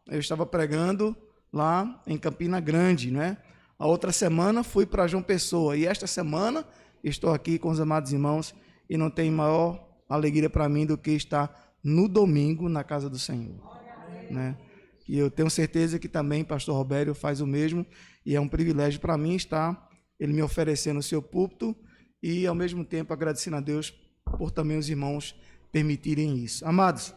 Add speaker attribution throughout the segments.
Speaker 1: eu estava pregando lá em Campina Grande, né? A outra semana fui para João Pessoa e esta semana estou aqui com os amados irmãos e não tem maior alegria para mim do que estar no domingo na casa do Senhor, né? E eu tenho certeza que também o pastor Robério faz o mesmo e é um privilégio para mim estar ele me oferecendo o seu púlpito e ao mesmo tempo agradecendo a Deus por também os irmãos permitirem isso. Amados,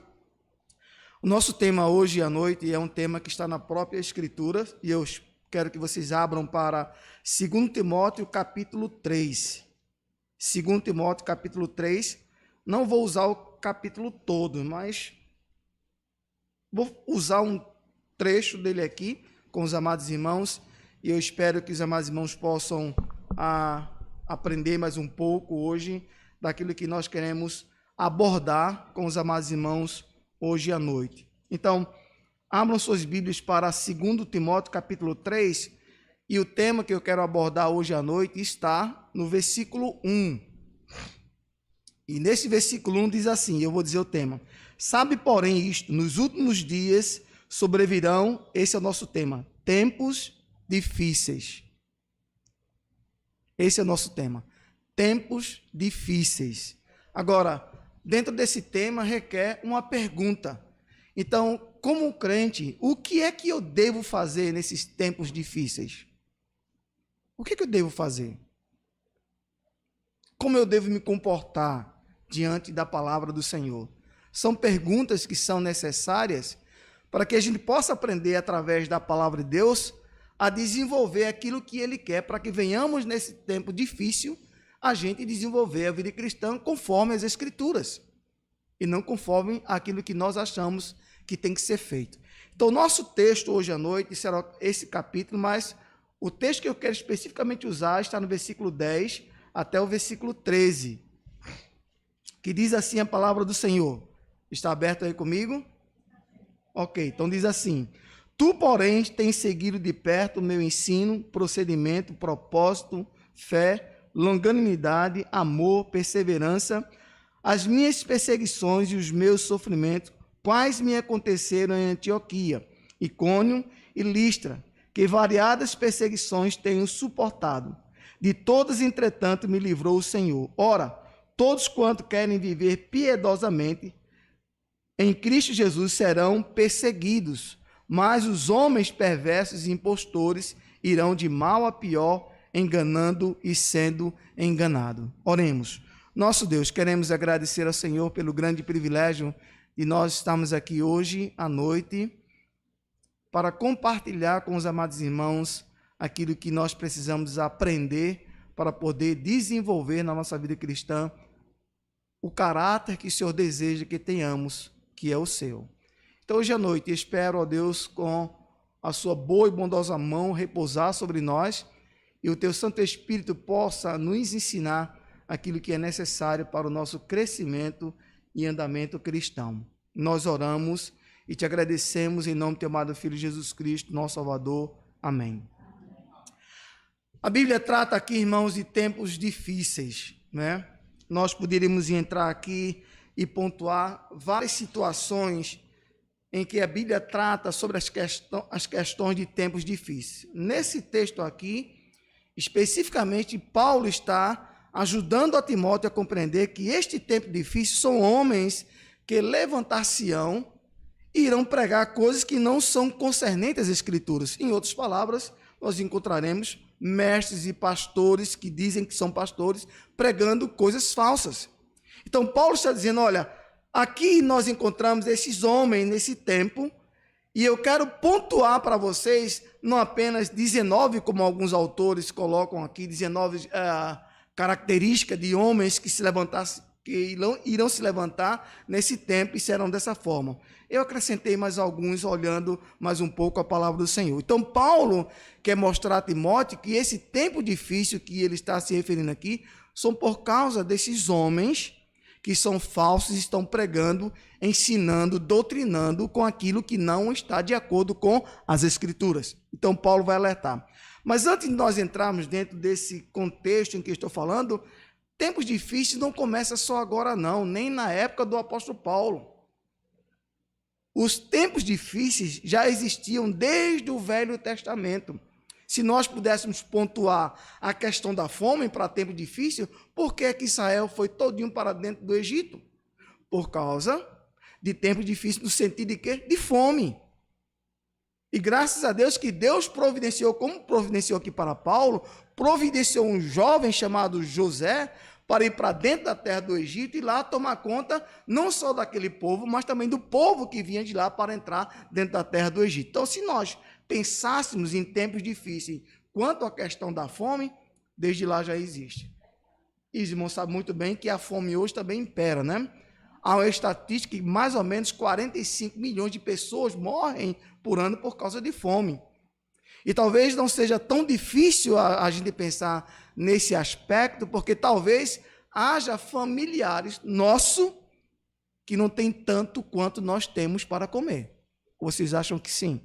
Speaker 1: o nosso tema hoje à noite é um tema que está na própria Escritura e eu quero que vocês abram para 2 Timóteo capítulo 3. 2 Timóteo capítulo 3, não vou usar o capítulo todo, mas vou usar um trecho dele aqui com os amados irmãos e eu espero que os amados irmãos possam aprender mais um pouco hoje daquilo que nós queremos abordar com os amados irmãos hoje à noite. Então, abram suas Bíblias para 2 Timóteo capítulo 3 e o tema que eu quero abordar hoje à noite está no versículo 1. E nesse versículo 1 diz assim, eu vou dizer o tema: sabe, porém, isto, nos últimos dias sobrevirão, esse é o nosso tema, tempos difíceis. Esse é o nosso tema, tempos difíceis. Agora, dentro desse tema requer uma pergunta. Então, como crente, o que é que eu devo fazer nesses tempos difíceis? O que é que eu devo fazer? Como eu devo me comportar diante da palavra do Senhor? São perguntas que são necessárias para que a gente possa aprender, através da palavra de Deus, a desenvolver aquilo que Ele quer, para que venhamos nesse tempo difícil, a gente desenvolver a vida cristã conforme as Escrituras, e não conforme aquilo que nós achamos que tem que ser feito. Então, nosso texto hoje à noite será esse capítulo, mas o texto que eu quero especificamente usar está no versículo 10 até o versículo 13, que diz assim a palavra do Senhor. Está aberto aí comigo? Ok, então diz assim: tu, porém, tens seguido de perto o meu ensino, procedimento, propósito, fé, longanimidade, amor, perseverança, as minhas perseguições e os meus sofrimentos, quais me aconteceram em Antioquia, Icônio e Listra, que variadas perseguições tenho suportado. De todas, entretanto, me livrou o Senhor. Ora, todos quanto querem viver piedosamente em Cristo Jesus serão perseguidos, mas os homens perversos e impostores irão de mal a pior, enganando e sendo enganado. Oremos. Nosso Deus, queremos agradecer ao Senhor pelo grande privilégio de nós estarmos aqui hoje à noite para compartilhar com os amados irmãos aquilo que nós precisamos aprender para poder desenvolver na nossa vida cristã o caráter que o Senhor deseja que tenhamos, que é o seu. Então, hoje à noite, espero, ó Deus, com a sua boa e bondosa mão repousar sobre nós e o teu Santo Espírito possa nos ensinar aquilo que é necessário para o nosso crescimento e andamento cristão. Nós oramos e te agradecemos em nome do teu amado Filho Jesus Cristo, nosso Salvador. Amém. A Bíblia trata aqui, irmãos, de tempos difíceis, né? Nós poderíamos entrar aqui e pontuar várias situações em que a Bíblia trata sobre as questões de tempos difíceis. Nesse texto aqui, especificamente, Paulo está ajudando a Timóteo a compreender que este tempo difícil são homens que levantar-se-ão e irão pregar coisas que não são concernentes às Escrituras. Em outras palavras, nós encontraremos mestres e pastores que dizem que são pastores pregando coisas falsas. Então, Paulo está dizendo, olha, aqui nós encontramos esses homens nesse tempo, e eu quero pontuar para vocês, não apenas 19, como alguns autores colocam aqui, 19 características de homens que irão se levantar nesse tempo e serão dessa forma. Eu acrescentei mais alguns, olhando mais um pouco a palavra do Senhor. Então, Paulo quer mostrar a Timóteo que esse tempo difícil que ele está se referindo aqui, são por causa desses homens que são falsos e estão pregando, ensinando, doutrinando com aquilo que não está de acordo com as Escrituras. Então, Paulo vai alertar. Mas antes de nós entrarmos dentro desse contexto em que estou falando, tempos difíceis não começam só agora não, nem na época do apóstolo Paulo. os tempos difíceis já existiam desde o Velho Testamento. Se nós pudéssemos pontuar a questão da fome para tempo difícil, por que que Israel foi todinho para dentro do Egito? Por causa de tempo difícil, no sentido de quê? De fome. E graças a Deus que Deus providenciou, como providenciou aqui para Paulo, providenciou um jovem chamado José para ir para dentro da terra do Egito e lá tomar conta não só daquele povo, mas também do povo que vinha de lá para entrar dentro da terra do Egito. Então, se nós pensássemos em tempos difíceis quanto à questão da fome, desde lá já existe. E os irmãos sabem muito bem que a fome hoje também impera, né? Há uma estatística que mais ou menos 45 milhões de pessoas morrem por ano por causa de fome. E talvez não seja tão difícil a gente pensar nesse aspecto, porque talvez haja familiares nossos que não têm tanto quanto nós temos para comer. Vocês acham que sim?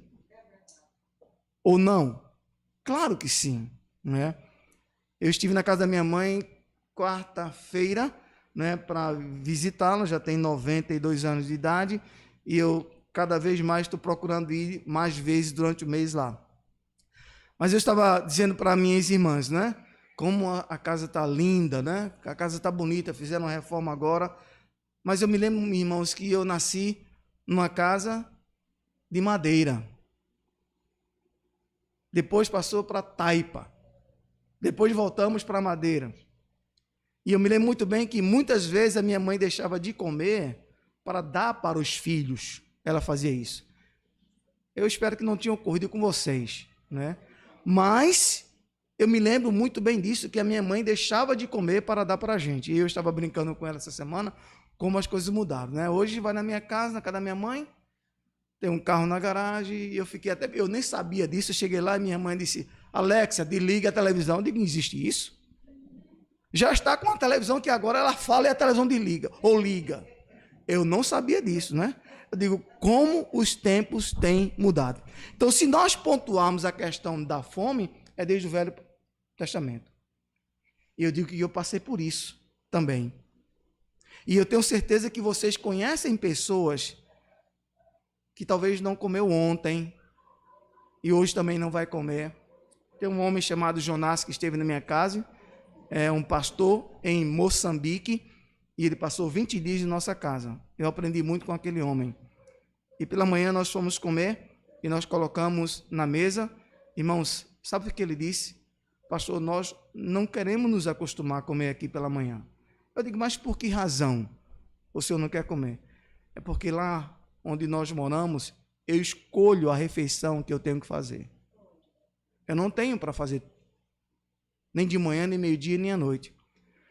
Speaker 1: Ou não? Claro que sim, né? Eu estive na casa da minha mãe quarta-feira, né, para visitá-la, já tem 92 anos de idade, e eu cada vez mais estou procurando ir mais vezes durante o mês lá. Mas eu estava dizendo para minhas irmãs, né, como a casa está linda, né, a casa está bonita, fizeram uma reforma agora, mas eu me lembro, irmãos, que eu nasci numa casa de madeira, depois passou para taipa, depois voltamos para madeira. E eu me lembro muito bem que muitas vezes a minha mãe deixava de comer para dar para os filhos. Ela fazia isso. Eu espero que não tenha ocorrido com vocês, né? Mas eu me lembro muito bem disso, que a minha mãe deixava de comer para dar para a gente. E eu estava brincando com ela essa semana, como as coisas mudaram, né? Hoje vai na minha casa, na casa da minha mãe, tem um carro na garagem, e eu nem sabia disso, eu cheguei lá e minha mãe disse, Alexa, desliga a televisão. Eu digo, não existe isso? Já está com a televisão que agora ela fala e a televisão desliga, ou liga. Eu não sabia disso, né? Eu digo, como os tempos têm mudado. Então, se nós pontuarmos a questão da fome, é desde o Velho Testamento. E eu digo que eu passei por isso também. E eu tenho certeza que vocês conhecem pessoas que talvez não comeu ontem e hoje também não vai comer. Tem um homem chamado Jonás que esteve na minha casa, é um pastor em Moçambique, e ele passou 20 dias em nossa casa. Eu aprendi muito com aquele homem. E pela manhã nós fomos comer e nós colocamos na mesa. Irmãos, sabe o que ele disse? Pastor, nós não queremos nos acostumar a comer aqui pela manhã. Eu digo, mas por que razão o senhor não quer comer? É porque lá onde nós moramos, eu escolho a refeição que eu tenho que fazer. Eu não tenho para fazer nem de manhã, nem meio-dia, nem à noite.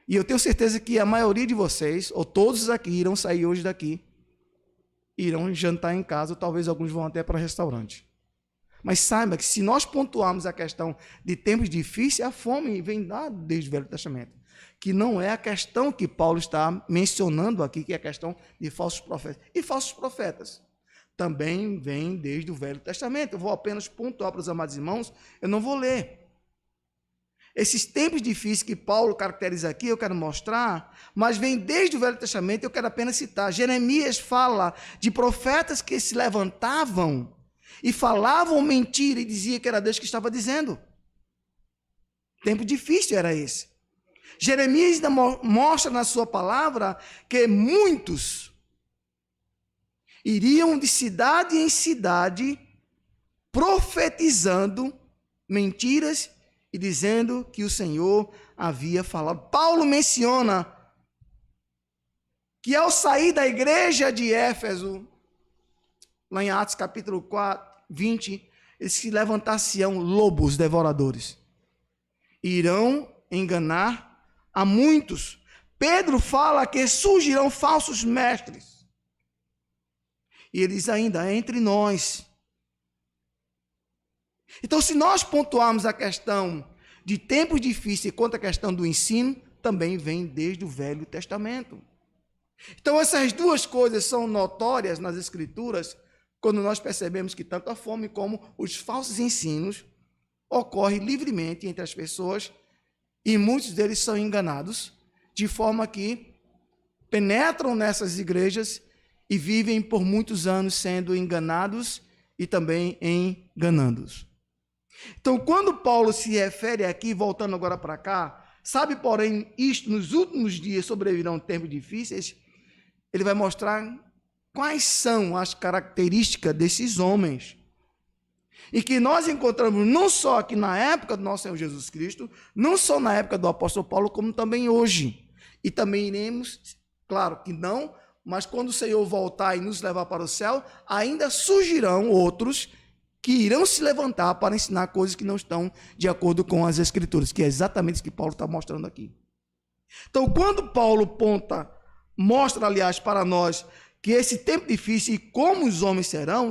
Speaker 1: E eu tenho certeza que a maioria de vocês, ou todos aqui, irão sair hoje daqui, irão jantar em casa, ou talvez alguns vão até para restaurante. Mas saiba que se nós pontuarmos a questão de tempos difíceis, a fome vem lá desde o Velho Testamento, que não é a questão que Paulo está mencionando aqui, que é a questão de falsos profetas. E falsos profetas também vêm desde o Velho Testamento. Eu vou apenas pontuar para os amados irmãos, eu não vou ler. Esses tempos difíceis que Paulo caracteriza aqui, eu quero mostrar, mas vem desde o Velho Testamento, eu quero apenas citar. Jeremias fala de profetas que se levantavam e falavam mentira e dizia que era Deus que estava dizendo. Tempo difícil era esse. Jeremias ainda mostra na sua palavra que muitos iriam de cidade em cidade profetizando mentiras e dizendo que o Senhor havia falado. Paulo menciona que ao sair da igreja de Éfeso, lá em Atos capítulo 4, 20, eles se levantar-se-ão lobos devoradores. Irão enganar a muitos. Pedro fala que surgirão falsos mestres. E ele diz ainda, entre nós. Então, se nós pontuarmos a questão de tempos difíceis quanto a questão do ensino, também vem desde o Velho Testamento. Então, essas duas coisas são notórias nas Escrituras, quando nós percebemos que tanto a fome como os falsos ensinos ocorrem livremente entre as pessoas, e muitos deles são enganados, de forma que penetram nessas igrejas e vivem por muitos anos sendo enganados e também enganando-os. Então, quando Paulo se refere aqui, voltando agora para cá, sabe, porém, isto nos últimos dias sobrevirão tempos difíceis, ele vai mostrar quais são as características desses homens. E que nós encontramos não só aqui na época do nosso Senhor Jesus Cristo, não só na época do apóstolo Paulo, como também hoje. E também iremos, claro que não, mas quando o Senhor voltar e nos levar para o céu, ainda surgirão outros que irão se levantar para ensinar coisas que não estão de acordo com as Escrituras, que é exatamente isso que Paulo está mostrando aqui. Então, quando Paulo mostra, aliás, para nós que esse tempo difícil e como os homens serão,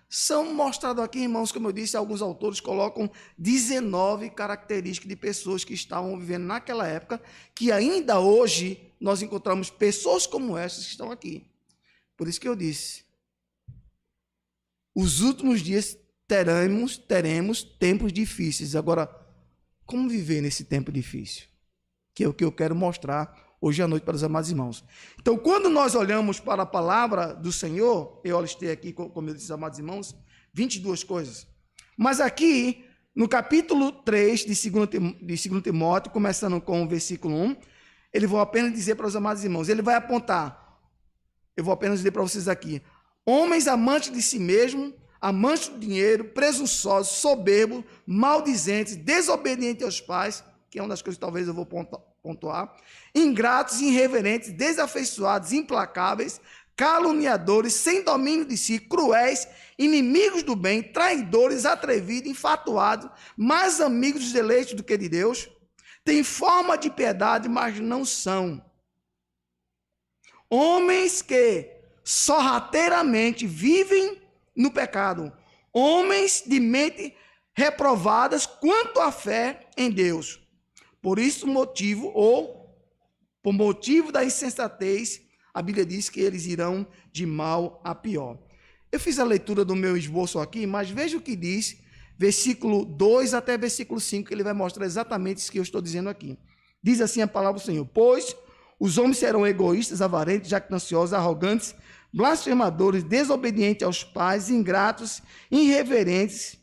Speaker 1: são mostrados aqui, irmãos, como eu disse, alguns autores colocam 19 características de pessoas que estavam vivendo naquela época, que ainda hoje nós encontramos pessoas como essas que estão aqui. Por isso que eu disse, os últimos dias teremos tempos difíceis. Agora, como viver nesse tempo difícil? Que é o que eu quero mostrar hoje à noite para os amados irmãos. Então, quando nós olhamos para a palavra do Senhor, eu listei aqui, como eu disse, amados irmãos, 22 coisas. Mas aqui, no capítulo 3 de 2 Timóteo, começando com o versículo 1, ele vai apenas dizer para os amados irmãos, ele vai apontar, eu vou apenas dizer para vocês aqui, homens amantes de si mesmos, amantes do dinheiro, presunçosos, soberbos, maldizentes, desobedientes aos pais, que é uma das coisas que talvez eu vou pontuar, ingratos, irreverentes, desafeiçoados, implacáveis, caluniadores, sem domínio de si, cruéis, inimigos do bem, traidores, atrevidos, infatuados, mais amigos dos eleitos do que de Deus, têm forma de piedade, mas não são. Homens que sorrateiramente vivem no pecado, homens de mente reprovadas quanto à fé em Deus. Por isso motivo, ou por motivo da insensatez, a Bíblia diz que eles irão de mal a pior. Eu fiz a leitura do meu esboço aqui, mas veja o que diz, versículo 2 até versículo 5, que ele vai mostrar exatamente isso que eu estou dizendo aqui. Diz assim a palavra do Senhor: pois os homens serão egoístas, avarentos, jactanciosos, arrogantes, blasfemadores, desobedientes aos pais, ingratos, irreverentes,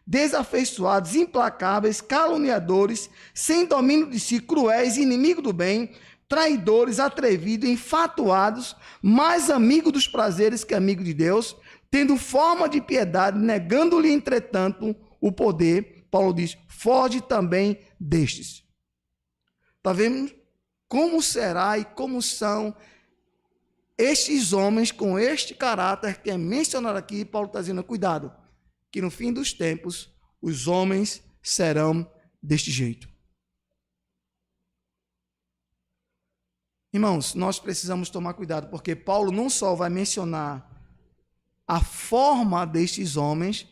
Speaker 1: desafeiçoados, implacáveis, caluniadores, sem domínio de si, cruéis, inimigos do bem, traidores, atrevidos, infatuados, mais amigos dos prazeres que amigos de Deus, tendo forma de piedade, negando-lhe, entretanto, o poder. Paulo diz, foge também destes. Está vendo como será e como são estes homens com este caráter que é mencionado aqui? Paulo está dizendo, cuidado, que no fim dos tempos, os homens serão deste jeito. Irmãos, nós precisamos tomar cuidado, porque Paulo não só vai mencionar a forma destes homens,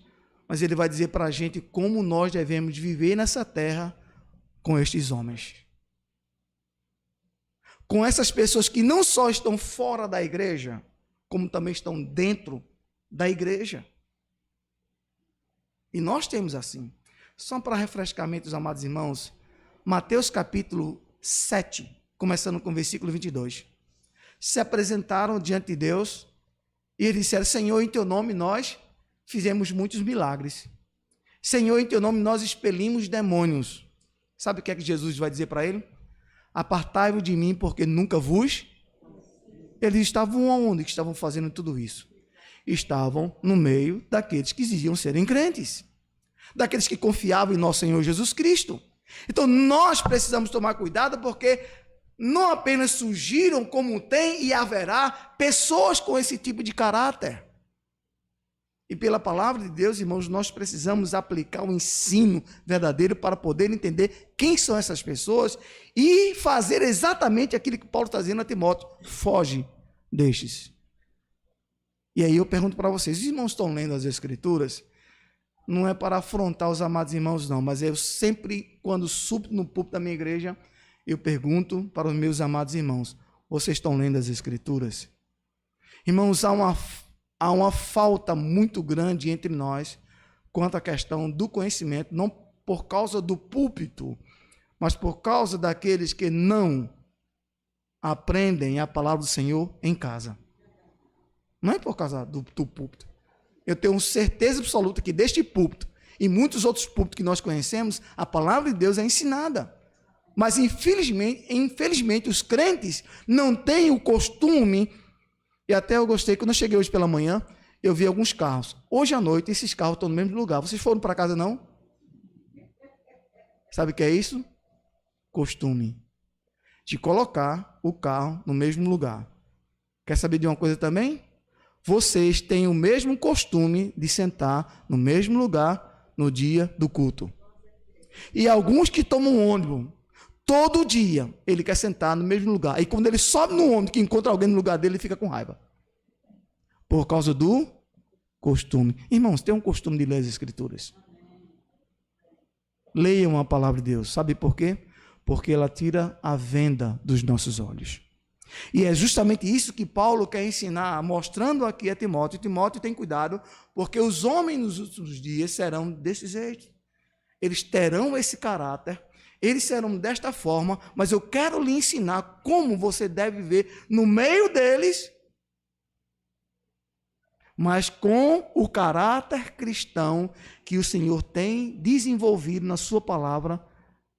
Speaker 1: mas ele vai dizer para a gente como nós devemos viver nessa terra com estes homens. Com essas pessoas que não só estão fora da igreja, como também estão dentro da igreja. E nós temos assim. Só para refrescamento dos amados irmãos, Mateus capítulo 7, começando com o versículo 22. Se apresentaram diante de Deus e eles disseram, Senhor, em teu nome nós fizemos muitos milagres. Senhor, em teu nome nós expelimos demônios. Sabe o que é que Jesus vai dizer para ele? Apartai-vos de mim, porque nunca vos... Eles estavam onde que estavam fazendo tudo isso? Estavam no meio daqueles que diziam serem crentes, daqueles que confiavam em nosso Senhor Jesus Cristo. Então, nós precisamos tomar cuidado, porque não apenas surgiram, como tem e haverá, pessoas com esse tipo de caráter. E pela palavra de Deus, irmãos, nós precisamos aplicar o ensino verdadeiro para poder entender quem são essas pessoas e fazer exatamente aquilo que Paulo está dizendo a Timóteo. Foge destes. E aí eu pergunto para vocês, os irmãos estão lendo as Escrituras? Não é para afrontar os amados irmãos, não, mas eu sempre, quando subo no púlpito da minha igreja, eu pergunto para os meus amados irmãos, vocês estão lendo as Escrituras? Irmãos, há uma falta muito grande entre nós quanto à questão do conhecimento, não por causa do púlpito, mas por causa daqueles que não aprendem a palavra do Senhor em casa. Não é por causa do púlpito. Eu tenho certeza absoluta que deste púlpito e muitos outros púlpitos que nós conhecemos, a palavra de Deus é ensinada. Mas, infelizmente, os crentes não têm o costume, e até eu gostei, quando eu cheguei hoje pela manhã, eu vi alguns carros. Hoje à noite, esses carros estão no mesmo lugar. Vocês foram para casa, não? Sabe o que é isso? Costume de colocar o carro no mesmo lugar. Quer saber de uma coisa também? Vocês têm o mesmo costume de sentar no mesmo lugar no dia do culto. E alguns que tomam ônibus, todo dia, ele quer sentar no mesmo lugar. E quando ele sobe no ônibus, que encontra alguém no lugar dele, ele fica com raiva. Por causa do costume. Irmãos, tem um costume de ler as Escrituras. Leiam a palavra de Deus. Sabe por quê? Porque ela tira a venda dos nossos olhos. E é justamente isso que Paulo quer ensinar, mostrando aqui a Timóteo. Timóteo, tem cuidado, porque os homens nos últimos dias serão desse jeito. Eles terão esse caráter, eles serão desta forma, mas eu quero lhe ensinar como você deve viver no meio deles, mas com o caráter cristão que o Senhor tem desenvolvido na sua palavra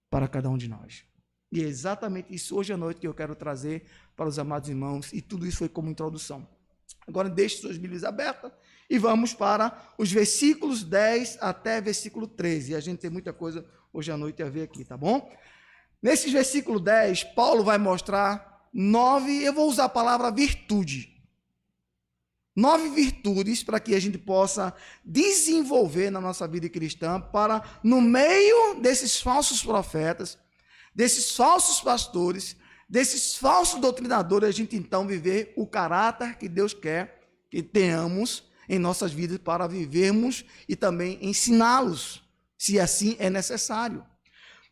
Speaker 1: para cada um de nós. E é exatamente isso hoje à noite que eu quero trazer para os amados irmãos, e tudo isso foi como introdução. Agora deixe suas Bíblias abertas e vamos para os versículos 10 até versículo 13. E a gente tem muita coisa hoje à noite a ver aqui, tá bom? Nesse versículo 10, Paulo vai mostrar 9, eu vou usar a palavra virtude. 9 virtudes para que a gente possa desenvolver na nossa vida cristã para, no meio desses falsos profetas, desses falsos pastores, desses falsos doutrinadores, a gente então viver o caráter que Deus quer que tenhamos em nossas vidas para vivermos e também ensiná-los, se assim é necessário.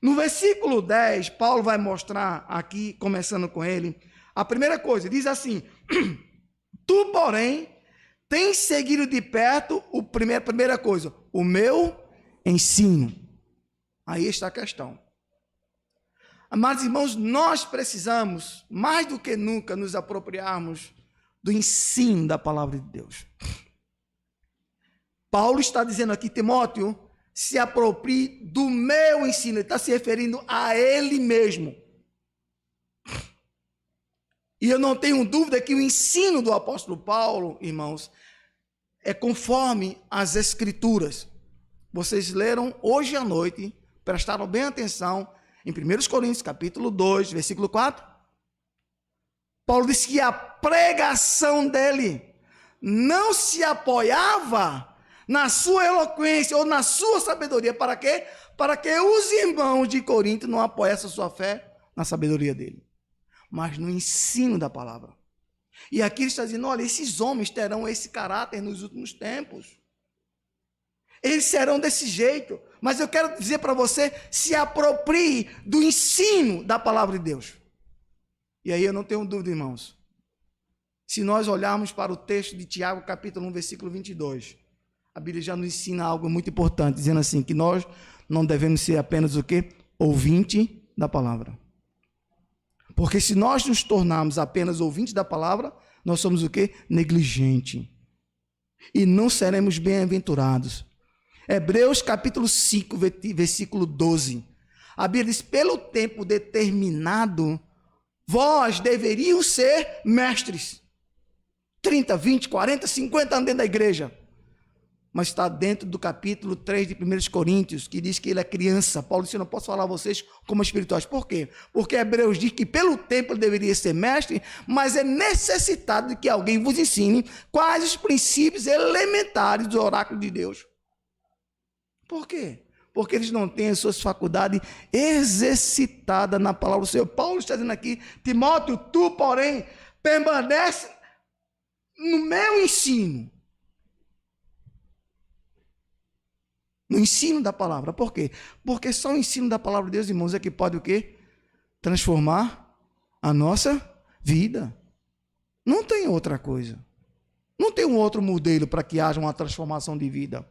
Speaker 1: No versículo 10, Paulo vai mostrar aqui, começando com ele, a primeira coisa, diz assim: tu, porém, tens seguido de perto a primeira coisa, o meu ensino. Aí está a questão. Amados irmãos, nós precisamos, mais do que nunca, nos apropriarmos do ensino da palavra de Deus. Paulo está dizendo aqui, Timóteo, se aproprie do meu ensino. Ele está se referindo a ele mesmo. E eu não tenho dúvida que o ensino do apóstolo Paulo, irmãos, é conforme as Escrituras. Vocês leram hoje à noite, prestaram bem atenção, em 1 Coríntios, capítulo 2, versículo 4, Paulo disse que a pregação dele não se apoiava na sua eloquência ou na sua sabedoria. Para quê? Para que os irmãos de Corinto não apoiassem a sua fé na sabedoria dele, mas no ensino da palavra. E aqui ele está dizendo, olha, esses homens terão esse caráter nos últimos tempos. Eles serão desse jeito. Mas eu quero dizer para você, se aproprie do ensino da palavra de Deus. E aí eu não tenho dúvida, irmãos. Se nós olharmos para o texto de Tiago, capítulo 1, versículo 22, a Bíblia já nos ensina algo muito importante, dizendo assim, que nós não devemos ser apenas o quê? Ouvinte da palavra. Porque se nós nos tornarmos apenas ouvintes da palavra, nós somos o quê? Negligente. E não seremos bem-aventurados. Hebreus capítulo 5, versículo 12. A Bíblia diz, pelo tempo determinado, vós deveriam ser mestres. 30, 20, 40, 50 anos dentro da igreja. Mas está dentro do capítulo 3 de 1 Coríntios, que diz que ele é criança. Paulo disse, eu não posso falar a vocês como espirituais. Por quê? Porque Hebreus diz que pelo tempo ele deveria ser mestre, mas é necessitado de que alguém vos ensine quais os princípios elementares do oráculo de Deus. Por quê? Porque eles não têm as suas faculdades exercitadas na palavra do Senhor. Paulo está dizendo aqui, Timóteo, tu, porém, permanece no meu ensino. No ensino da palavra. Por quê? Porque só o ensino da palavra de Deus, irmãos, é que pode o quê? Transformar a nossa vida. Não tem outra coisa. Não tem um outro modelo para que haja uma transformação de vida.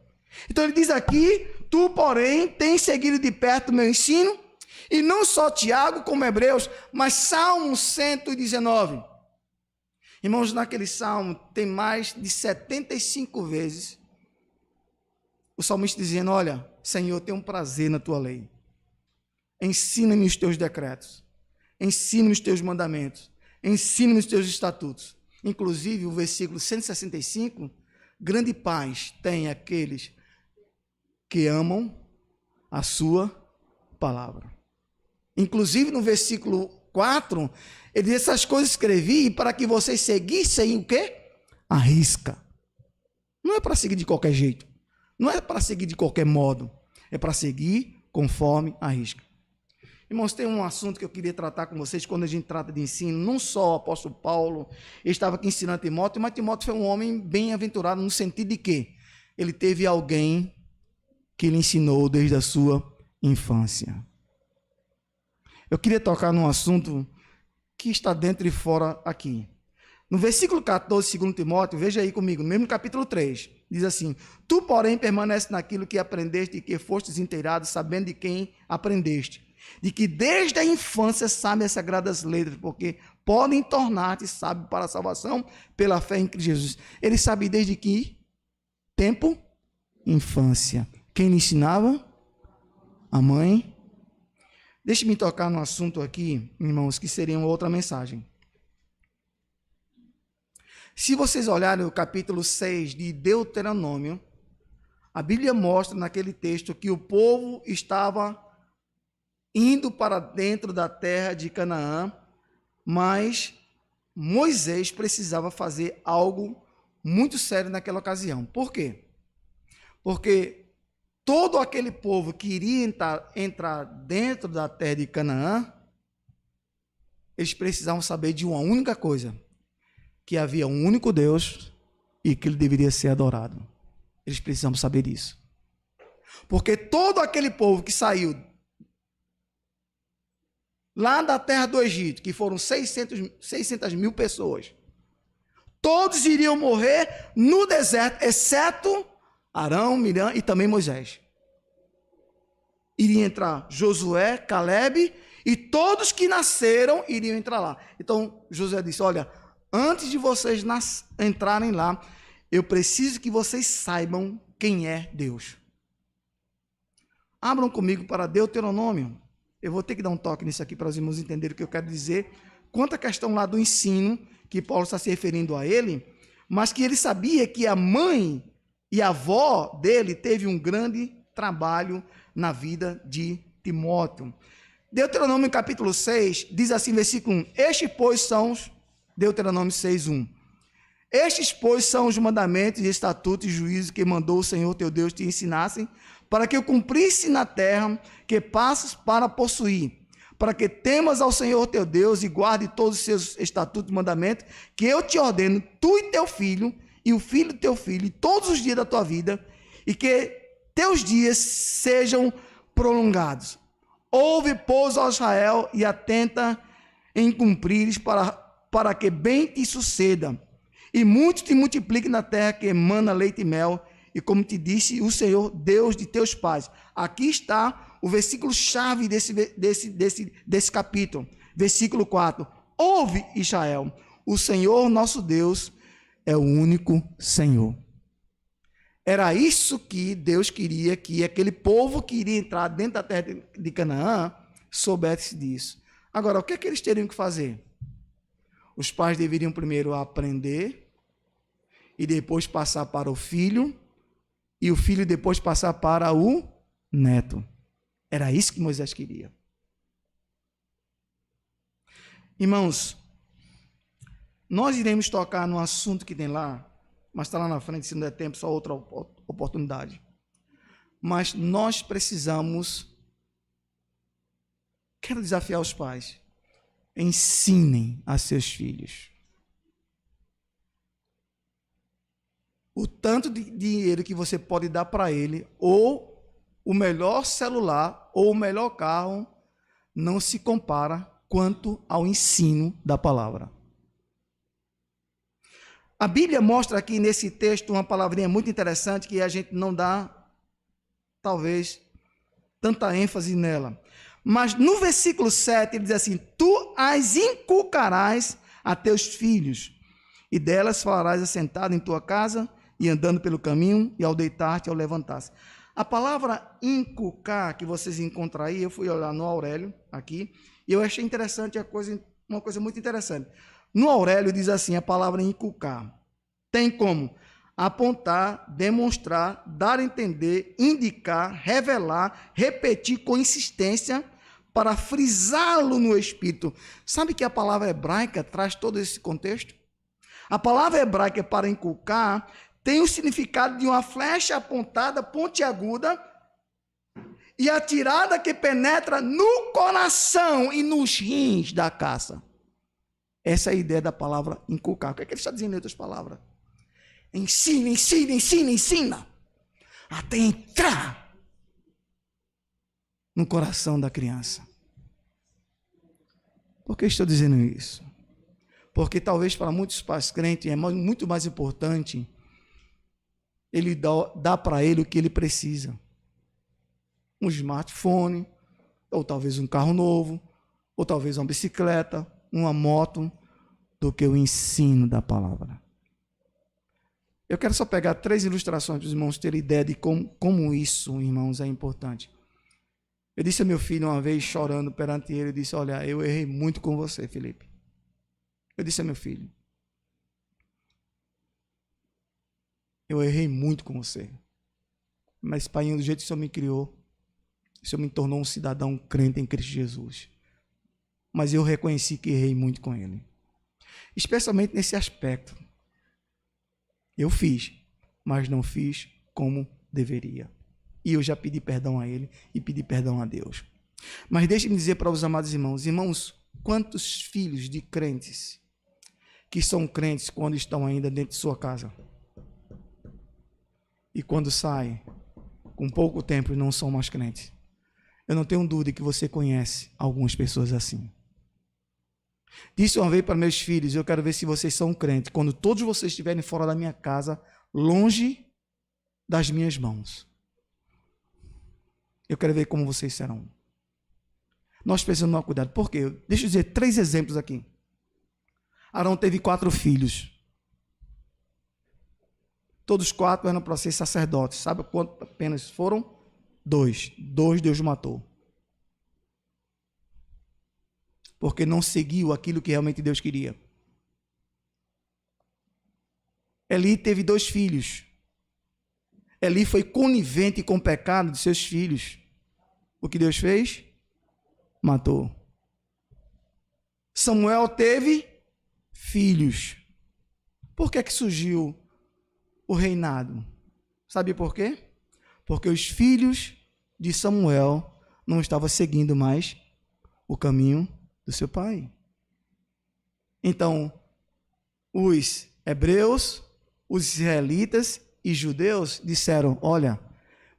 Speaker 1: Então ele diz aqui, tu, porém, tens seguido de perto o meu ensino, e não só Tiago como Hebreus, mas Salmo 119. Irmãos, naquele salmo tem mais de 75 vezes o salmista dizendo: olha, Senhor, eu tenho um prazer na tua lei. Ensina-me os teus decretos. Ensina-me os teus mandamentos. Ensina-me os teus estatutos. Inclusive, o versículo 165, grande paz tem aqueles que amam a sua palavra. Inclusive, no versículo 4, ele diz: essas coisas escrevi para que vocês seguissem o quê? A risca. Não é para seguir de qualquer jeito. Não é para seguir de qualquer modo. É para seguir conforme a risca. Irmãos, tem um assunto que eu queria tratar com vocês quando a gente trata de ensino. Não só o apóstolo Paulo estava aqui ensinando Timóteo, mas Timóteo foi um homem bem-aventurado no sentido de que ele teve alguém que lhe ensinou desde a sua infância. Eu queria tocar num assunto que está dentro e fora aqui. No versículo 14, 2 Timóteo, veja aí comigo, no mesmo capítulo 3, diz assim: tu, porém, permanece naquilo que aprendeste e que fostes inteirado, sabendo de quem aprendeste, de que desde a infância sabe as sagradas letras, porque podem tornar-te sábio para a salvação pela fé em Cristo Jesus. Ele sabe desde que tempo? Infância. Quem lhe ensinava? A mãe. Deixe-me tocar no assunto aqui, irmãos, que seria uma outra mensagem. Se vocês olharem o capítulo 6 de Deuteronômio, a Bíblia mostra naquele texto que o povo estava indo para dentro da terra de Canaã, mas Moisés precisava fazer algo muito sério naquela ocasião. Por quê? Porque todo aquele povo que iria entrar dentro da terra de Canaã, eles precisavam saber de uma única coisa: que havia um único Deus e que ele deveria ser adorado. Eles precisavam saber disso. Porque todo aquele povo que saiu lá da terra do Egito, que foram 600 mil pessoas, todos iriam morrer no deserto, exceto Arão, Miriam e também Moisés. Iria entrar Josué, Calebe, e todos que nasceram iriam entrar lá. Então Josué disse: olha, antes de vocês entrarem lá, eu preciso que vocês saibam quem é Deus. Abram comigo para Deuteronômio. Eu vou ter que dar um toque nisso aqui para os irmãos entenderem o que eu quero dizer. Quanto à questão lá do ensino, que Paulo está se referindo a ele, mas que ele sabia que a mãe e a avó dele teve um grande trabalho na vida de Timóteo. Deuteronômio capítulo 6, diz assim, versículo 1: estes, pois, são Deuteronômio 6, 1. Estes, pois, são os mandamentos e estatutos e juízos que mandou o Senhor teu Deus te ensinassem, para que eu cumprisse na terra que passas para possuir, para que temas ao Senhor teu Deus e guarde todos os seus estatutos e mandamentos, que eu te ordeno, tu e teu filho, e o filho do teu filho, e todos os dias da tua vida, e que teus dias sejam prolongados. Ouve, pois, ó Israel, e atenta em cumprires, para que bem te suceda, e muito te multiplique na terra que emana leite e mel, e como te disse o Senhor, Deus de teus pais. Aqui está o versículo chave desse capítulo, versículo 4. Ouve, Israel, o Senhor nosso Deus é o único Senhor. Era isso que Deus queria, que aquele povo que iria entrar dentro da terra de Canaã soubesse disso. Agora, o que é que eles teriam que fazer? Os pais deveriam primeiro aprender e depois passar para o filho, e o filho depois passar para o neto. Era isso que Moisés queria. Irmãos, nós iremos tocar no assunto que tem lá, mas está lá na frente, se não der tempo, só outra oportunidade. Mas nós precisamos, quero desafiar os pais, ensinem a seus filhos. O tanto de dinheiro que você pode dar para ele, ou o melhor celular, ou o melhor carro, não se compara quanto ao ensino da palavra. A Bíblia mostra aqui nesse texto uma palavrinha muito interessante que a gente não dá, talvez, tanta ênfase nela. Mas no versículo 7 ele diz assim: tu as inculcarás a teus filhos, e delas falarás assentado em tua casa, e andando pelo caminho, e ao deitar-te, e ao levantar-se. A palavra inculcar, que vocês encontram aí, eu fui olhar no Aurélio, aqui, e eu achei interessante uma coisa muito interessante. No Aurélio diz assim, a palavra inculcar. Tem como apontar, demonstrar, dar a entender, indicar, revelar, repetir com insistência, para frisá-lo no espírito. Sabe que a palavra hebraica traz todo esse contexto? A palavra hebraica para inculcar tem o significado de uma flecha apontada, pontiaguda, e atirada que penetra no coração e nos rins da caça. Essa é a ideia da palavra inculcar. O que é que ele está dizendo em outras palavras? Ensina, ensina, ensina, ensina, até entrar no coração da criança. Por que estou dizendo isso? Porque talvez para muitos pais crentes é muito mais importante ele dá para ele o que ele precisa. Um smartphone, ou talvez um carro novo, ou talvez uma bicicleta, uma moto, do que o ensino da palavra. Eu quero só pegar 3 ilustrações para os irmãos terem ideia de como isso, irmãos, é importante. Eu disse a meu filho uma vez, chorando perante ele, eu disse, olha, eu errei muito com você, Felipe. Eu disse a meu filho, eu errei muito com você. Mas, pai, do jeito que o Senhor me criou, o Senhor me tornou um cidadão crente em Cristo Jesus. Mas eu reconheci que errei muito com ele. Especialmente nesse aspecto. Eu fiz, mas não fiz como deveria. E eu já pedi perdão a ele e pedi perdão a Deus. Mas deixe-me dizer para os amados irmãos, quantos filhos de crentes que são crentes quando estão ainda dentro de sua casa? E quando saem, com pouco tempo, não são mais crentes. Eu não tenho dúvida que você conhece algumas pessoas assim. Disse uma vez para meus filhos, eu quero ver se vocês são crentes, quando todos vocês estiverem fora da minha casa, longe das minhas mãos. Eu quero ver como vocês serão. Nós precisamos tomar cuidado. Por quê? Deixa eu dizer 3 exemplos aqui. Arão teve 4 filhos. Todos 4 eram para ser sacerdotes. Sabe quanto apenas foram? 2. 2 Deus matou. Porque não seguiu aquilo que realmente Deus queria. Eli teve 2 filhos. Eli foi conivente com o pecado de seus filhos. O que Deus fez? Matou. Samuel teve filhos. Por que surgiu o reinado? Sabe por quê? Porque os filhos de Samuel não estavam seguindo mais o caminho do seu pai. Então, os hebreus, os israelitas e judeus disseram, olha,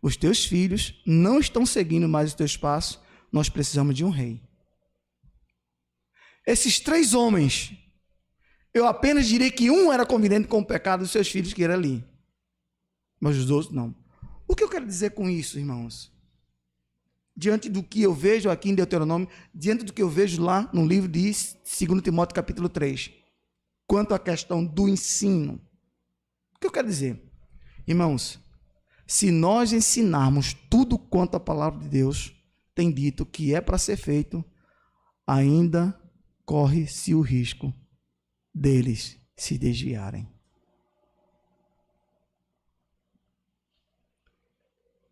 Speaker 1: os teus filhos não estão seguindo mais os teus passos, nós precisamos de um rei. Esses 3 homens, eu apenas direi que um era conivente com o pecado dos seus filhos, que era ali. Mas os outros não. O que eu quero dizer com isso, irmãos? Diante do que eu vejo aqui em Deuteronômio, diante do que eu vejo lá no livro de 2 Timóteo capítulo 3, quanto à questão do ensino. O que eu quero dizer? Irmãos, se nós ensinarmos tudo quanto a palavra de Deus tem dito que é para ser feito, ainda corre-se o risco deles se desviarem.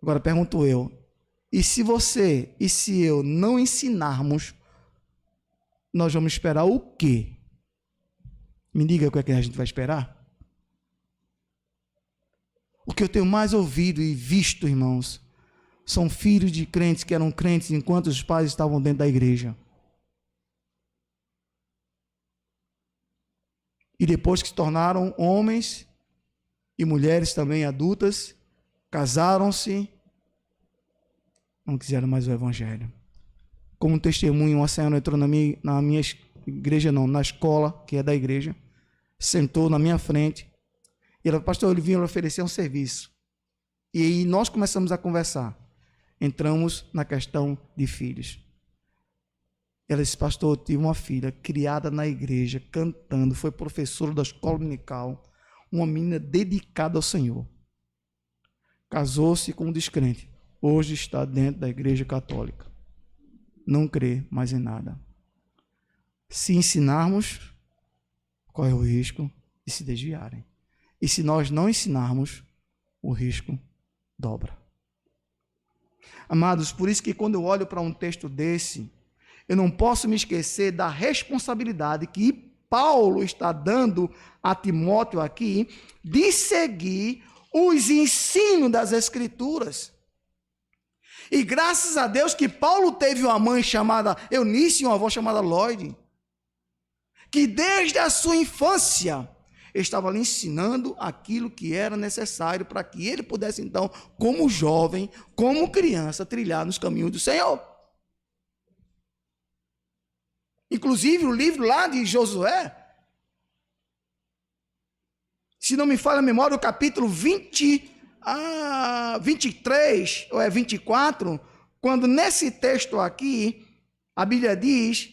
Speaker 1: Agora pergunto eu, e se você e se eu não ensinarmos, nós vamos esperar o quê? Me diga o que é que a gente vai esperar? O que eu tenho mais ouvido e visto, irmãos, são filhos de crentes que eram crentes enquanto os pais estavam dentro da igreja. E depois que se tornaram homens e mulheres também adultas, casaram-se, não quiseram mais o evangelho. Como testemunho, uma senhora entrou na minha igreja, não, na escola, que é da igreja, sentou na minha frente, e ela, pastor, ele vinha oferecer um serviço. E aí nós começamos a conversar. Entramos na questão de filhos. Ela disse, pastor, eu tive uma filha criada na igreja, cantando, foi professora da escola dominical, uma menina dedicada ao Senhor. Casou-se com um descrente. Hoje está dentro da igreja católica. Não crê mais em nada. Se ensinarmos, corre o risco de se desviarem. E se nós não ensinarmos, o risco dobra. Amados, por isso que quando eu olho para um texto desse, eu não posso me esquecer da responsabilidade que Paulo está dando a Timóteo aqui de seguir os ensinos das Escrituras. E graças a Deus que Paulo teve uma mãe chamada Eunice e uma avó chamada Lloyd, que desde a sua infância estava lhe ensinando aquilo que era necessário para que ele pudesse então, como jovem, como criança, trilhar nos caminhos do Senhor. Inclusive o livro lá de Josué, se não me falha a memória, o capítulo 23 ou 24, quando nesse texto aqui, a Bíblia diz,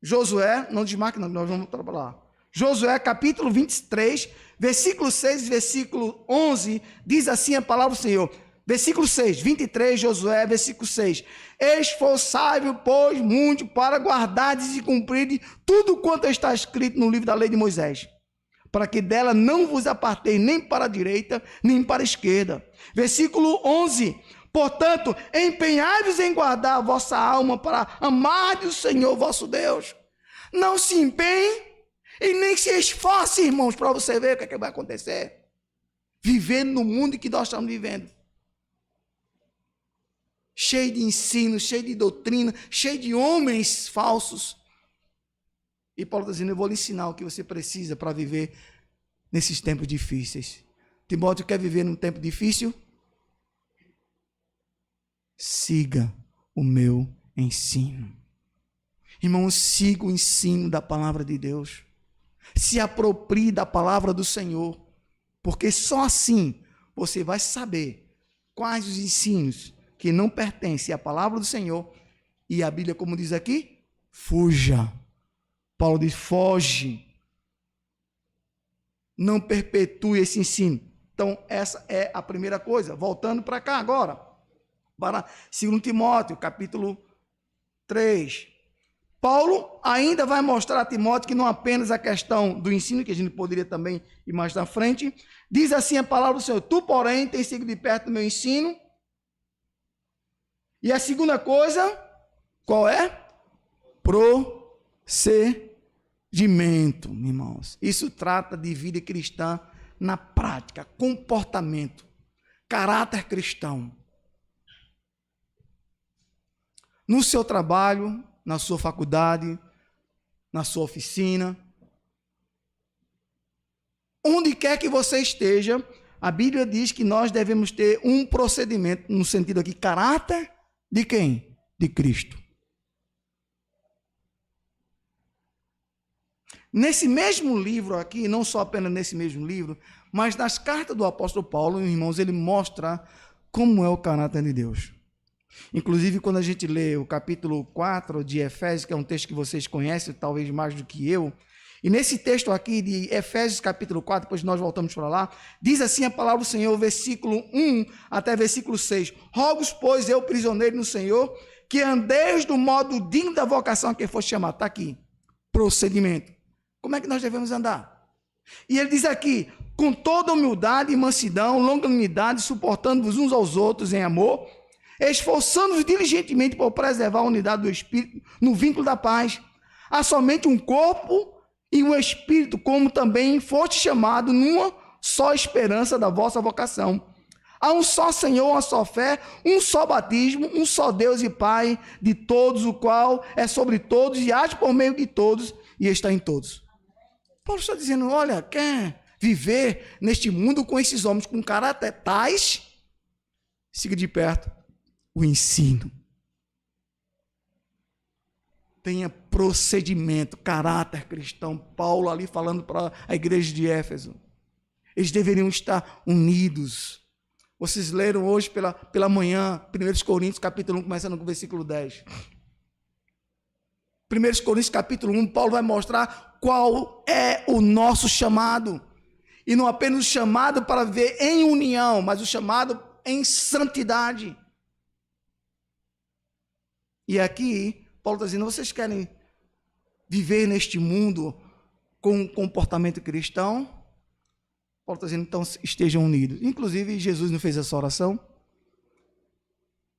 Speaker 1: Josué, não desmarque não, nós vamos trabalhar. Josué capítulo 23, versículo 6 e versículo 11, diz assim a palavra do Senhor. Versículo 6, 23, Josué, versículo 6. Esforçai-vos, pois, muito para guardardes e cumprirdes tudo quanto está escrito no livro da lei de Moisés, para que dela não vos aparteis nem para a direita, nem para a esquerda. Versículo 11. Portanto, empenhai-vos em guardar a vossa alma para amar o Senhor vosso Deus. Não se empenhe e nem se esforce, irmãos, para você ver o que, é que vai acontecer. Vivendo no mundo que nós estamos vivendo. Cheio de ensino, cheio de doutrina, cheio de homens falsos. E Paulo está dizendo, eu vou lhe ensinar o que você precisa para viver nesses tempos difíceis. Timóteo quer viver num tempo difícil? Siga o meu ensino. Irmãos, siga o ensino da palavra de Deus. Se aproprie da palavra do Senhor. Porque só assim você vai saber quais os ensinos que não pertencem à palavra do Senhor. E a Bíblia, como diz aqui, fuja. Paulo diz, foge. Não perpetue esse ensino. Então, essa é a primeira coisa. Voltando para cá agora. Para 2 Timóteo, capítulo 3. Paulo ainda vai mostrar a Timóteo que não apenas a questão do ensino, que a gente poderia também ir mais na frente. Diz assim a palavra do Senhor. Tu, porém, tens seguido de perto o meu ensino. E a segunda coisa, qual é? Procedimento, irmãos. Isso trata de vida cristã na prática, comportamento, caráter cristão. No seu trabalho, na sua faculdade, na sua oficina, onde quer que você esteja, a Bíblia diz que nós devemos ter um procedimento, no sentido aqui, caráter de quem? De Cristo. Nesse mesmo livro aqui, não só apenas nesse mesmo livro, mas nas cartas do apóstolo Paulo, irmãos, ele mostra como é o caráter de Deus. Inclusive, quando a gente lê o capítulo 4 de Efésios, que é um texto que vocês conhecem, talvez mais do que eu, e nesse texto aqui de Efésios capítulo 4, depois nós voltamos para lá, diz assim a palavra do Senhor, versículo 1 até versículo 6. Rogos, pois, eu, prisioneiro no Senhor, que andeis do modo digno da vocação a que foste chamado. Está aqui, procedimento. Como é que nós devemos andar? E ele diz aqui, com toda humildade e mansidão, longanimidade, suportando-vos uns aos outros em amor, esforçando-vos diligentemente por preservar a unidade do Espírito no vínculo da paz. Há somente um corpo e um Espírito, como também foste chamado numa só esperança da vossa vocação. Há um só Senhor, uma só fé, um só batismo, um só Deus e Pai de todos, o qual é sobre todos e age por meio de todos e está em todos. Paulo está dizendo, olha, quer viver neste mundo com esses homens com caráter tais, siga de perto o ensino. Tenha procedimento, caráter cristão. Paulo ali falando para a igreja de Éfeso. Eles deveriam estar unidos. Vocês leram hoje pela manhã, 1 Coríntios capítulo 1, começando com o versículo 10. 1 Coríntios capítulo 1, Paulo vai mostrar qual é o nosso chamado. E não apenas o chamado para viver em união, mas o chamado em santidade. E aqui, Paulo está dizendo, vocês querem viver neste mundo com um comportamento cristão? Paulo está dizendo, então estejam unidos. Inclusive, Jesus não fez essa oração.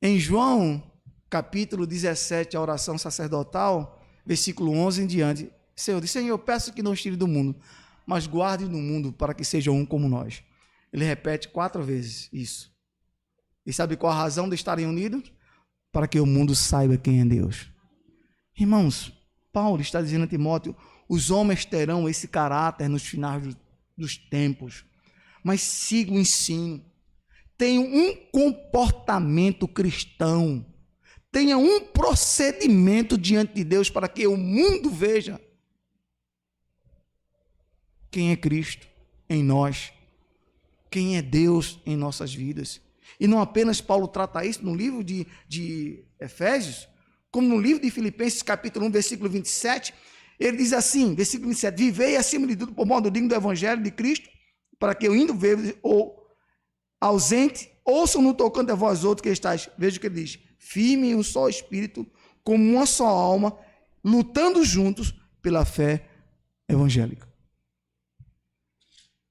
Speaker 1: Em João, capítulo 17, a oração sacerdotal, versículo 11 em diante, Senhor diz, Senhor, eu peço que não os tire do mundo, mas guarde no mundo para que sejam um como nós. Ele repete 4 vezes isso. E sabe qual a razão de estarem unidos? Para que o mundo saiba quem é Deus. Irmãos, Paulo está dizendo a Timóteo, os homens terão esse caráter nos finais dos tempos, mas siga o ensino. Tenha um comportamento cristão. Tenha um procedimento diante de Deus para que o mundo veja quem é Cristo em nós, quem é Deus em nossas vidas. E não apenas Paulo trata isso no livro de Efésios, como no livro de Filipenses, capítulo 1, versículo 27, ele diz assim, versículo 27, vivei acima de tudo por modo digno do evangelho de Cristo, para que eu indo ver ou ausente, ouçam no tocante a vós outros que estáis, veja o que ele diz, firme em um só espírito, como uma só alma, lutando juntos pela fé evangélica.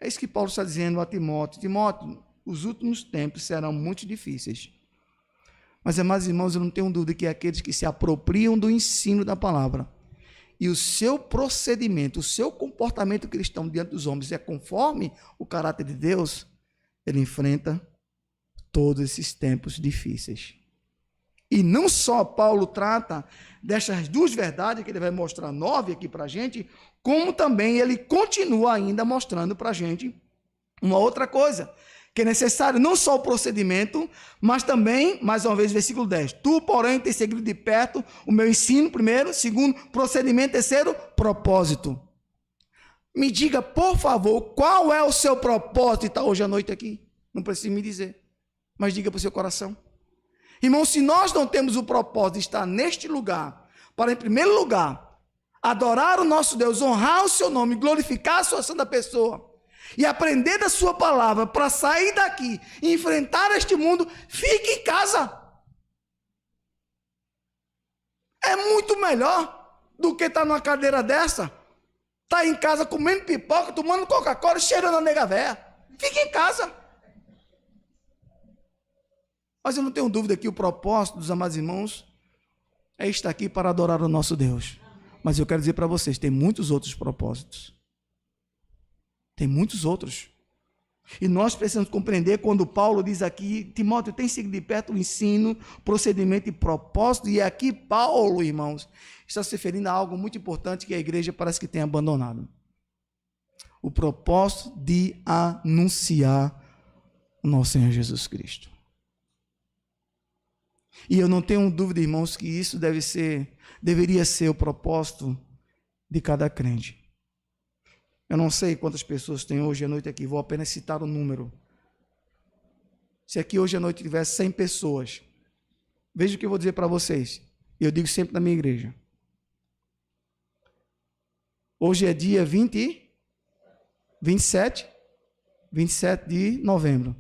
Speaker 1: É isso que Paulo está dizendo a Timóteo. Timóteo, os últimos tempos serão muito difíceis. Mas, amados irmãos, eu não tenho dúvida que aqueles que se apropriam do ensino da palavra e o seu procedimento, o seu comportamento cristão diante dos homens é conforme o caráter de Deus, ele enfrenta todos esses tempos difíceis. E não só Paulo trata dessas 2 verdades, que ele vai mostrar 9 aqui para a gente, como também ele continua ainda mostrando para a gente uma outra coisa, que é necessário não só o procedimento, mas também, mais uma vez, versículo 10. Tu, porém, tens seguido de perto o meu ensino, primeiro. Segundo, procedimento. Terceiro, propósito. Me diga, por favor, qual é o seu propósito de estar hoje à noite aqui? Não precisa me dizer, mas diga para o seu coração. Irmão, se nós não temos o propósito de estar neste lugar, para, em primeiro lugar, adorar o nosso Deus, honrar o seu nome, glorificar a sua santa pessoa, e aprender da sua palavra para sair daqui e enfrentar este mundo, fique em casa. É muito melhor do que estar numa cadeira dessa, estar em casa comendo pipoca, tomando Coca-Cola e cheirando a nega véia. Fique em casa. Mas eu não tenho dúvida que o propósito dos amados irmãos é estar aqui para adorar o nosso Deus. Mas eu quero dizer para vocês, tem muitos outros propósitos. Tem muitos outros. E nós precisamos compreender quando Paulo diz aqui, Timóteo, tem seguido de perto o ensino, procedimento e propósito. E aqui Paulo, irmãos, está se referindo a algo muito importante que a igreja parece que tem abandonado. O propósito de anunciar o nosso Senhor Jesus Cristo. E eu não tenho dúvida, irmãos, que isso deveria ser o propósito de cada crente. Eu não sei quantas pessoas tem hoje à noite aqui, vou apenas citar o número. Se aqui hoje à noite tiver 100 pessoas, veja o que eu vou dizer para vocês. Eu digo sempre na minha igreja. Hoje é dia 27 de novembro.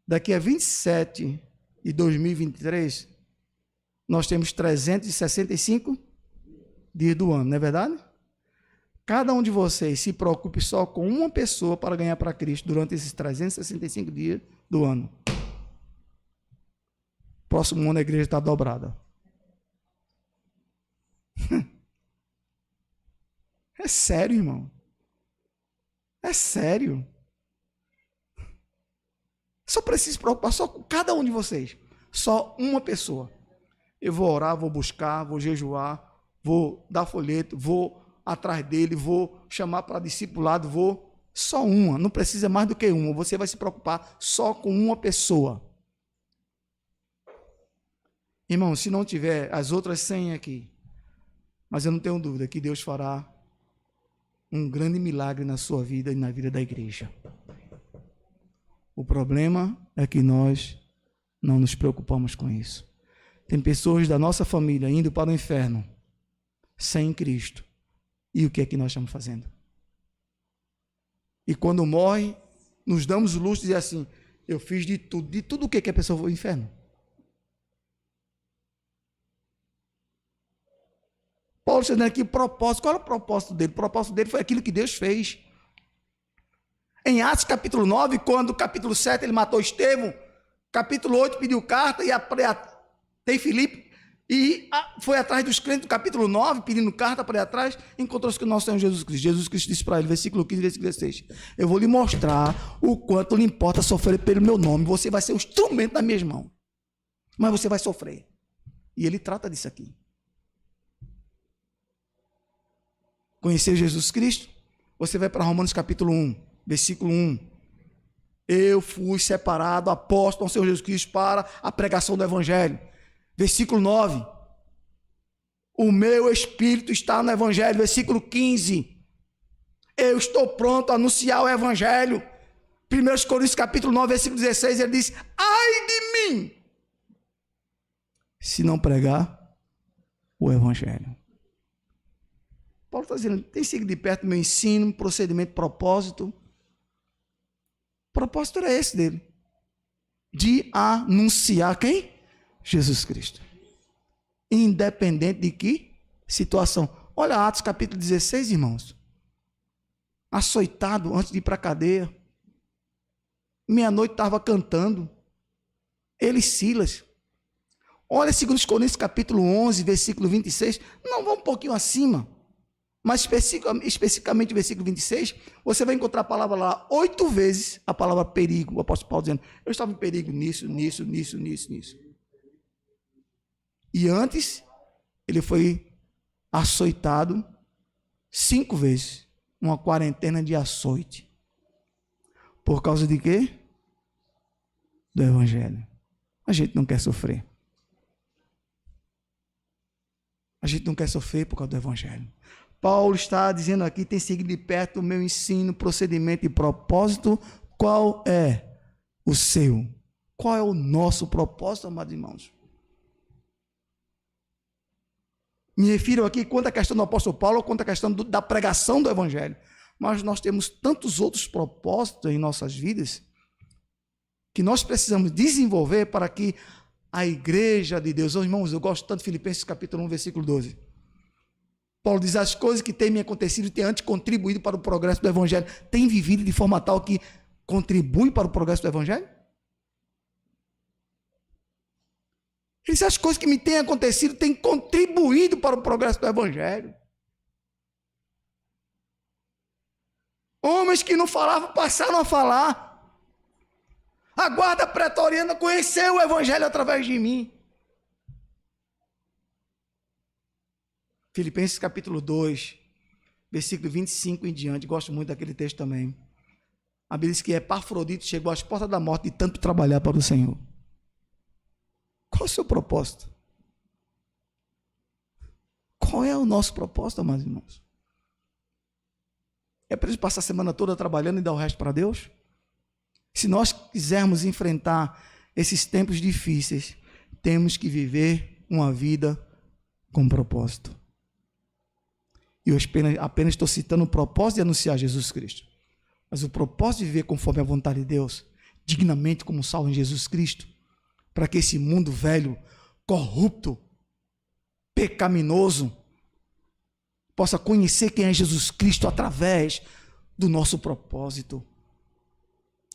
Speaker 1: Daqui a 27 de 2023, nós temos 365 dias do ano, não é verdade? Cada um de vocês se preocupe só com uma pessoa para ganhar para Cristo durante esses 365 dias do ano. Próximo ano a igreja está dobrada. É sério, irmão. É sério. Só preciso preocupar só com cada um de vocês. Só uma pessoa. Eu vou orar, vou buscar, vou jejuar, vou dar folheto, vou atrás dele, vou chamar para discipulado, só uma, não precisa mais do que uma, você vai se preocupar só com uma pessoa. Irmão, se não tiver as outras 100 aqui, mas eu não tenho dúvida que Deus fará um grande milagre na sua vida e na vida da igreja. O problema é que nós não nos preocupamos com isso. Tem pessoas da nossa família indo para o inferno, sem Cristo. E o que é que nós estamos fazendo? E quando morre, nos damos o luxo de dizer assim, eu fiz de tudo o que a pessoa foi ao inferno. Paulo está dizendo aqui o propósito. Qual era o propósito dele? O propósito dele foi aquilo que Deus fez. Em Atos capítulo 9, quando capítulo 7 ele matou Estevão, capítulo 8 pediu carta e tem Filipe e foi atrás dos crentes do capítulo 9, pedindo carta para ir atrás, encontrou-se com o nosso Senhor Jesus Cristo. Jesus Cristo disse para ele, versículo 15, versículo 16, eu vou lhe mostrar o quanto lhe importa sofrer pelo meu nome, você vai ser um instrumento das minhas mãos, mas você vai sofrer. E ele trata disso aqui. Conhecer Jesus Cristo? Você vai para Romanos capítulo 1, versículo 1. Eu fui separado, apóstolo ao Senhor Jesus Cristo para a pregação do Evangelho. Versículo 9. O meu espírito está no Evangelho. Versículo 15. Eu estou pronto a anunciar o Evangelho. 1 Coríntios capítulo 9, versículo 16, ele diz, ai de mim, se não pregar o Evangelho. Paulo está dizendo, tem seguido de perto o meu ensino, procedimento, propósito. O propósito era esse dele. De anunciar quem? Jesus Cristo. Independente de que situação. Olha Atos capítulo 16, irmãos. Açoitado antes de ir para a cadeia. Meia-noite estava cantando. Ele e Silas. Olha 2 Coríntios capítulo 11, versículo 26. Não, vamos um pouquinho acima. Mas especificamente versículo 26, você vai encontrar a palavra lá 8 vezes, a palavra perigo. O apóstolo Paulo dizendo, eu estava em perigo nisso. E antes, ele foi açoitado 5 vezes, uma quarentena de açoite. Por causa de quê? Do Evangelho. A gente não quer sofrer. A gente não quer sofrer por causa do Evangelho. Paulo está dizendo aqui, tem seguido de perto o meu ensino, procedimento e propósito. Qual é o seu? Qual é o nosso propósito, amados irmãos? Me refiro aqui quanto à questão do apóstolo Paulo, quanto à questão da pregação do Evangelho. Mas nós temos tantos outros propósitos em nossas vidas que nós precisamos desenvolver para que a igreja de Deus, irmãos, eu gosto tanto de Filipenses capítulo 1, versículo 12. Paulo diz, as coisas que têm me acontecido têm antes contribuído para o progresso do Evangelho. Tem vivido de forma tal que contribui para o progresso do Evangelho? Ele diz, as coisas que me têm acontecido têm contribuído para o progresso do Evangelho. Homens que não falavam passaram a falar. A guarda pretoriana conheceu o Evangelho através de mim. Filipenses capítulo 2, versículo 25 em diante, gosto muito daquele texto também. A Bíblia diz que Epafrodito chegou às portas da morte de tanto trabalhar para o Senhor. Qual é o seu propósito? Qual é o nosso propósito, amados irmãos? É para a gente passar a semana toda trabalhando e dar o resto para Deus? Se nós quisermos enfrentar esses tempos difíceis, temos que viver uma vida com propósito. E eu apenas estou citando o propósito de anunciar Jesus Cristo. Mas o propósito de viver conforme a vontade de Deus, dignamente como salvo em Jesus Cristo, para que esse mundo velho, corrupto, pecaminoso, possa conhecer quem é Jesus Cristo através do nosso propósito.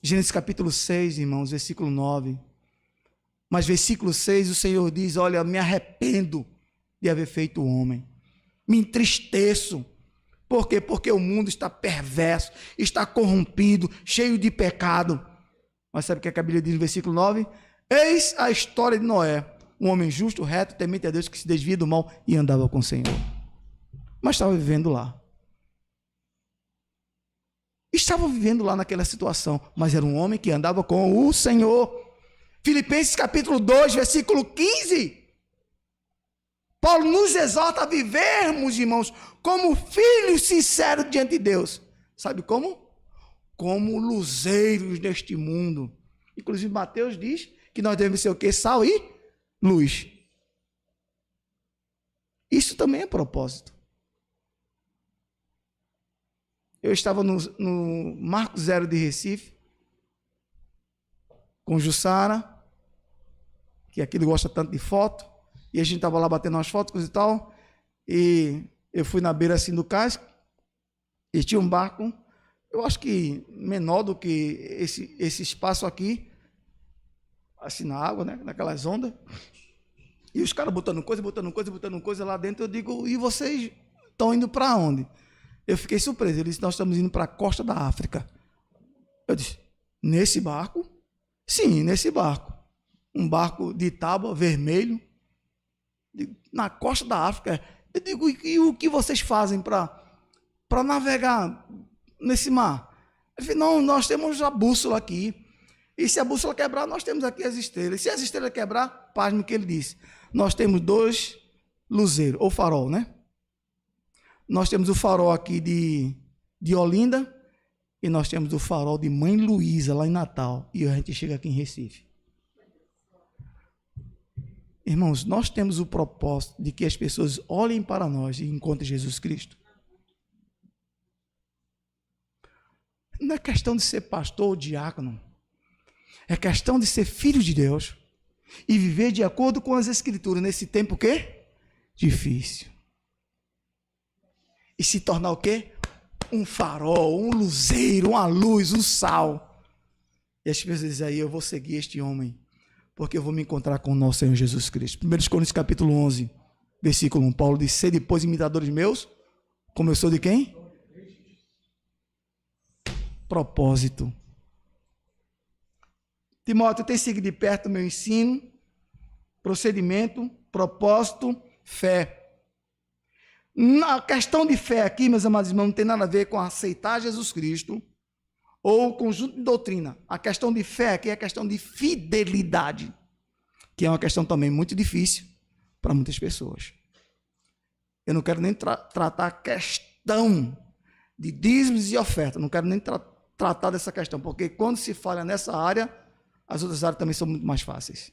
Speaker 1: Gênesis capítulo 6, irmãos, versículo 9. Mas versículo 6, o Senhor diz, olha, me arrependo de haver feito o homem. Me entristeço. Por quê? Porque o mundo está perverso, está corrompido, cheio de pecado. Mas sabe o que a Bíblia diz no versículo 9? Eis a história de Noé, um homem justo, reto, temente a Deus, que se desvia do mal e andava com o Senhor. Mas estava vivendo lá. Estava vivendo lá naquela situação, mas era um homem que andava com o Senhor. Filipenses capítulo 2, versículo 15. Paulo nos exorta a vivermos, irmãos, como filhos sinceros diante de Deus. Sabe como? Como luzeiros neste mundo. Inclusive Mateus diz que nós devemos ser o quê? Sal e luz. Isso também é propósito. Eu estava no Marco Zero de Recife, com Jussara, que aqui ele gosta tanto de foto, e a gente estava lá batendo umas fotos e tal, e eu fui na beira assim do cais, e tinha um barco, eu acho que menor do que esse espaço aqui, assim na água, né, naquelas ondas, e os caras botando coisa lá dentro. Eu digo, e vocês estão indo para onde? Eu fiquei surpreso. Ele disse, nós estamos indo para a costa da África. Eu disse, nesse barco? Sim, nesse barco. Um barco de tábua, vermelho, na costa da África. Eu digo, e o que vocês fazem para navegar nesse mar? Ele disse, não, nós temos a bússola aqui. E se a bússola quebrar, nós temos aqui as estrelas. E se as estrelas quebrar, pasme o que ele disse. Nós temos 2 luzeiros, ou farol, né? Nós temos o farol aqui de Olinda e nós temos o farol de Mãe Luísa, lá em Natal. E a gente chega aqui em Recife. Irmãos, nós temos o propósito de que as pessoas olhem para nós e encontrem Jesus Cristo. Não é questão de ser pastor ou diácono. É questão de ser filho de Deus e viver de acordo com as Escrituras nesse tempo o quê? Difícil. E se tornar o quê? Um farol, um luzeiro, uma luz, um sal. E as pessoas dizem aí, eu vou seguir este homem, porque eu vou me encontrar com o nosso Senhor Jesus Cristo. 1 Coríntios capítulo 11, versículo 1, Paulo diz, sede depois imitadores meus, como eu sou de quem? Propósito. Timóteo, tem seguido de perto o meu ensino, procedimento, propósito, fé. A questão de fé aqui, meus amados irmãos, não tem nada a ver com aceitar Jesus Cristo ou o conjunto de doutrina. A questão de fé aqui é a questão de fidelidade, que é uma questão também muito difícil para muitas pessoas. Eu não quero nem tratar a questão de dízimos e oferta, não quero nem tratar dessa questão, porque quando se fala nessa área, as outras áreas também são muito mais fáceis.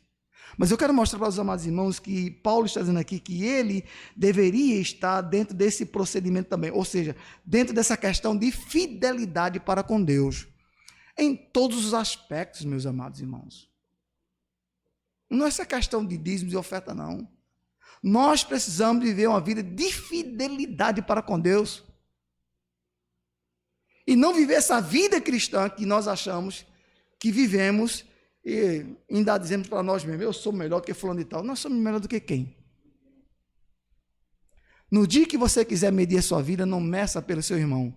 Speaker 1: Mas eu quero mostrar para os amados irmãos que Paulo está dizendo aqui que ele deveria estar dentro desse procedimento também, ou seja, dentro dessa questão de fidelidade para com Deus, em todos os aspectos, meus amados irmãos. Não é essa questão de dízimos e oferta, não. Nós precisamos viver uma vida de fidelidade para com Deus. E não viver essa vida cristã que nós achamos que vivemos e ainda dizemos para nós mesmos, eu sou melhor do que fulano e tal. Nós somos melhor do que quem? No dia que você quiser medir a sua vida, não meça pelo seu irmão,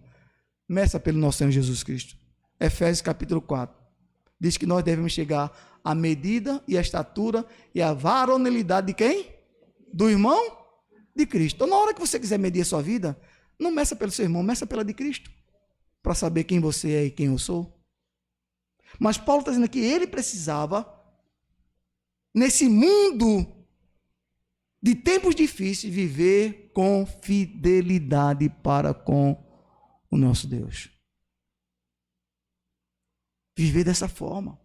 Speaker 1: meça pelo nosso Senhor Jesus Cristo. Efésios capítulo 4. Diz que nós devemos chegar à medida e à estatura e à varonilidade de quem? Do irmão de Cristo. Então, na hora que você quiser medir a sua vida, não meça pelo seu irmão, meça pela de Cristo, para saber quem você é e quem eu sou. Mas Paulo está dizendo que ele precisava, nesse mundo de tempos difíceis, viver com fidelidade para com o nosso Deus. Viver dessa forma.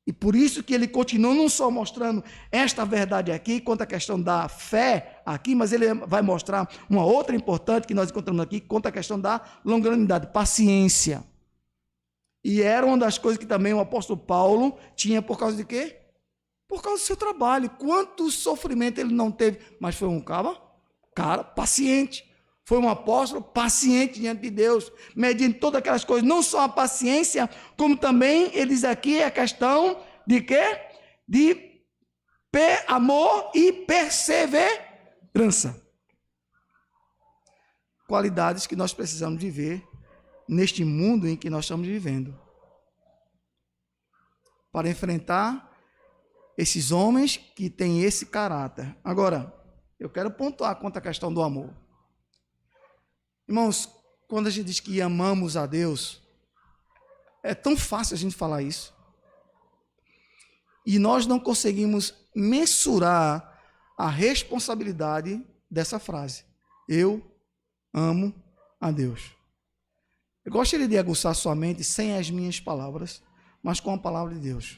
Speaker 1: E por isso que ele continua não só mostrando esta verdade aqui, quanto a questão da fé aqui, mas ele vai mostrar uma outra importante que nós encontramos aqui, quanto a questão da longanimidade, paciência. E era uma das coisas que também o apóstolo Paulo tinha por causa de quê? Por causa do seu trabalho. Quanto sofrimento ele não teve, mas foi um cara paciente. Foi um apóstolo paciente diante de Deus, medindo todas aquelas coisas, não só a paciência, como também, eles aqui, a questão de quê? De amor e perseverança. Qualidades que nós precisamos viver neste mundo em que nós estamos vivendo, para enfrentar esses homens que têm esse caráter. Agora, eu quero pontuar quanto à questão do amor. Irmãos, quando a gente diz que amamos a Deus, é tão fácil a gente falar isso. E nós não conseguimos mensurar a responsabilidade dessa frase. Eu amo a Deus. Eu gostaria de aguçar sua mente sem as minhas palavras, mas com a palavra de Deus.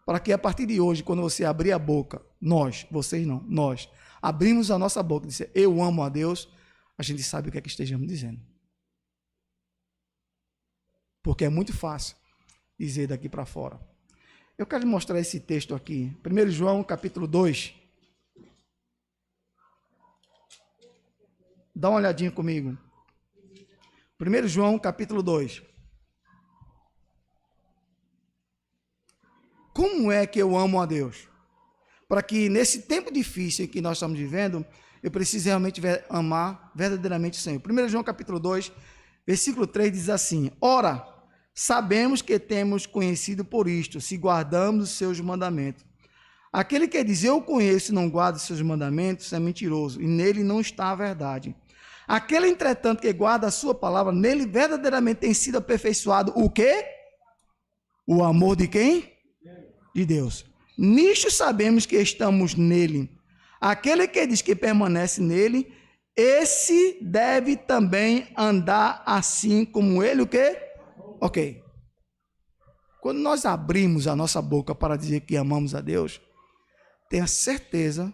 Speaker 1: para que a partir de hoje, quando você abrir a boca, nós, vocês não, nós, abrimos a nossa boca e dizer, eu amo a Deus, a gente sabe o que é que estejamos dizendo. Porque é muito fácil dizer daqui para fora. Eu quero mostrar esse texto aqui. 1 João, capítulo 2. Dá uma olhadinha comigo. 1 João, capítulo 2. Como é que eu amo a Deus? Para que nesse tempo difícil que nós estamos vivendo, eu preciso realmente amar verdadeiramente o Senhor. 1 João, capítulo 2, versículo 3 diz assim, ora, sabemos que temos conhecido por isto, se guardamos os seus mandamentos. Aquele que diz, eu conheço e não guarda os seus mandamentos, é mentiroso, e nele não está a verdade. Aquele, entretanto, que guarda a sua palavra, nele verdadeiramente tem sido aperfeiçoado o quê? O amor de quem? De Deus. Nisto sabemos que estamos nele. Aquele que diz que permanece nele, esse deve também andar assim como ele, o quê? Ok. Quando nós abrimos a nossa boca para dizer que amamos a Deus, tenha certeza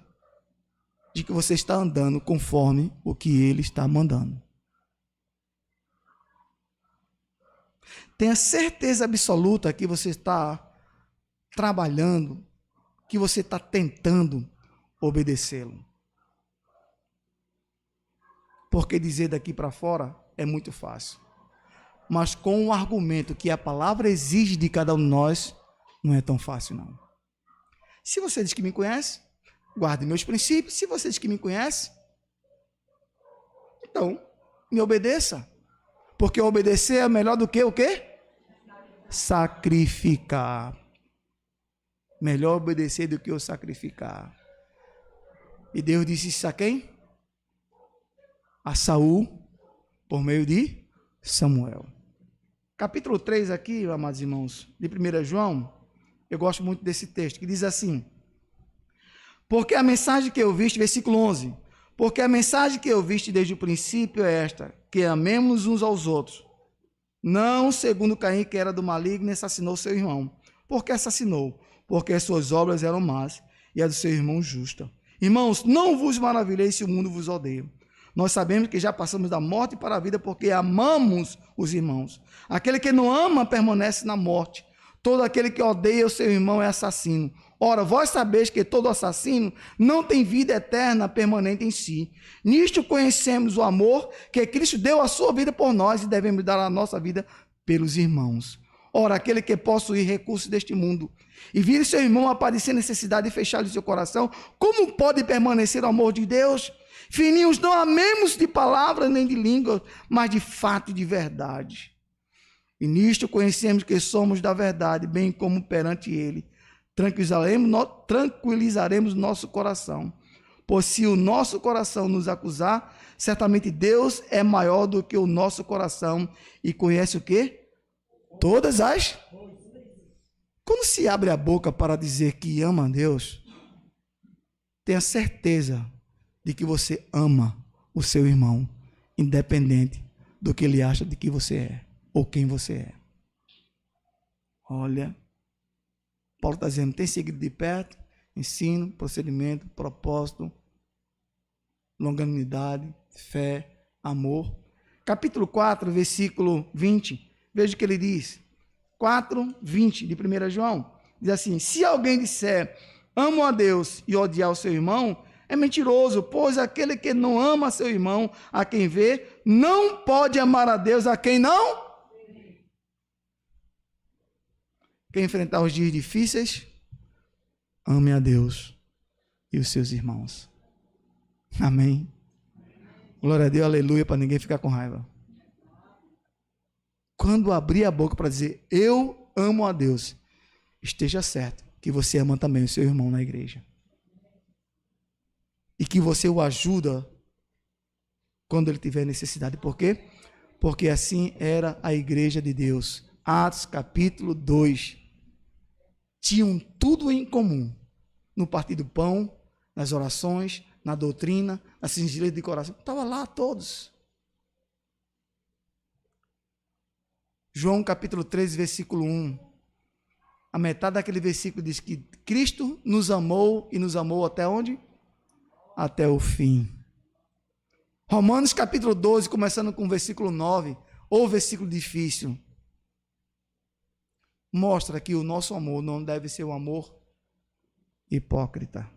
Speaker 1: de que você está andando conforme o que Ele está mandando. Tenha certeza absoluta que você está trabalhando, que você está tentando obedecê-lo. Porque dizer daqui para fora é muito fácil. Mas com o argumento que a palavra exige de cada um de nós, não é tão fácil não. Se você diz que me conhece, guarde meus princípios. Se você diz que me conhece, então me obedeça. Porque obedecer é melhor do que o quê? Sacrificar. Melhor obedecer do que o sacrificar. E Deus disse isso a quem? A Saul, por meio de Samuel. Capítulo 3 aqui, amados irmãos, de 1 João, eu gosto muito desse texto, que diz assim, porque a mensagem que eu viste, versículo 11, porque a mensagem que eu viste desde o princípio é esta, que amemos uns aos outros, não segundo Caim, que era do maligno e assassinou seu irmão. Por que assassinou? Porque as suas obras eram más e a do seu irmão justa. Irmãos, não vos maravilheis se o mundo vos odeia. Nós sabemos que já passamos da morte para a vida porque amamos os irmãos. Aquele que não ama permanece na morte. Todo aquele que odeia o seu irmão é assassino. Ora, vós sabeis que todo assassino não tem vida eterna permanente em si. Nisto conhecemos o amor que Cristo deu a sua vida por nós e devemos dar a nossa vida pelos irmãos. Ora, aquele que possui recursos deste mundo e vir seu irmão aparecer necessidade de fechar-lhe seu coração, como pode permanecer o amor de Deus? Filhinhos, não amemos de palavras nem de língua, mas de fato e de verdade. E nisto conhecemos que somos da verdade, bem como perante Ele. Tranquilizaremos nosso coração. Pois se o nosso coração nos acusar, certamente Deus é maior do que o nosso coração e conhece o quê? Todas as... Quando se abre a boca para dizer que ama a Deus, tenha certeza de que você ama o seu irmão, independente do que ele acha de que você é, ou quem você é. Olha, Paulo está dizendo, tem seguido de perto, ensino, procedimento, propósito, longanimidade, fé, amor. Capítulo 4, versículo 20, veja o que ele diz. 4, 20 de 1 João, diz assim, se alguém disser, amo a Deus e odiar o seu irmão, é mentiroso, pois aquele que não ama seu irmão, a quem vê, não pode amar a Deus a quem não. Quer enfrentar os dias difíceis? Ame a Deus e os seus irmãos. Amém. Glória a Deus, aleluia, para ninguém ficar com raiva. Quando abrir a boca para dizer, eu amo a Deus, esteja certo que você ama também o seu irmão na igreja. E que você o ajuda quando ele tiver necessidade. Por quê? Porque assim era a igreja de Deus. Atos capítulo 2. Tinham tudo em comum. No partir do pão, nas orações, na doutrina, na singeleza de coração. Estava lá todos. João capítulo 13, versículo 1. A metade daquele versículo diz que Cristo nos amou e nos amou até onde? Até o fim. Romanos capítulo 12, começando com o versículo 9, ou versículo difícil, mostra que o nosso amor não deve ser um amor hipócrita.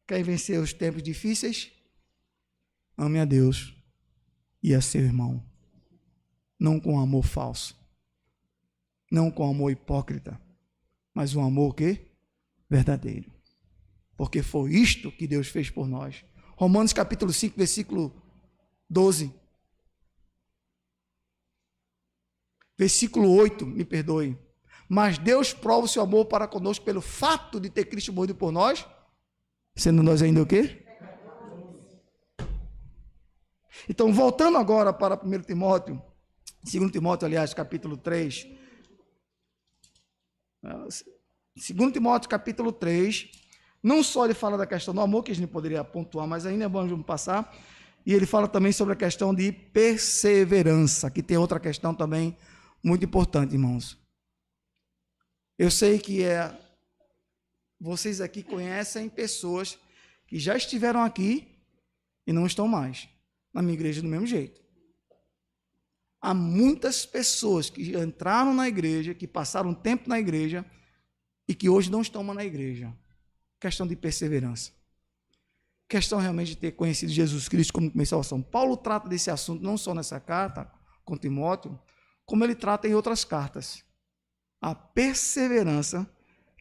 Speaker 1: Quer vencer os tempos difíceis? Ame a Deus e a seu irmão. Não com amor falso. Não com amor hipócrita. Mas um amor que? Verdadeiro. Porque foi isto que Deus fez por nós. Romanos capítulo 5, versículo 12. Versículo 8, me perdoe. Mas Deus prova o seu amor para conosco pelo fato de ter Cristo morrido por nós, sendo nós ainda o quê? Então, voltando agora para 1 Timóteo, 2 Timóteo, aliás, capítulo 3. 2 Timóteo, capítulo 3, não só ele fala da questão do amor, que a gente poderia pontuar, mas ainda é bom vamos passar, e ele fala também sobre a questão de perseverança, que tem outra questão também muito importante, irmãos. Eu sei que vocês aqui conhecem pessoas que já estiveram aqui e não estão mais na minha igreja do mesmo jeito. Há muitas pessoas que entraram na igreja, que passaram tempo na igreja e que hoje não estão mais na igreja. Questão de perseverança. Questão realmente de ter conhecido Jesus Cristo como salvação. Paulo trata desse assunto não só nessa carta com Timóteo, como ele trata em outras cartas. A perseverança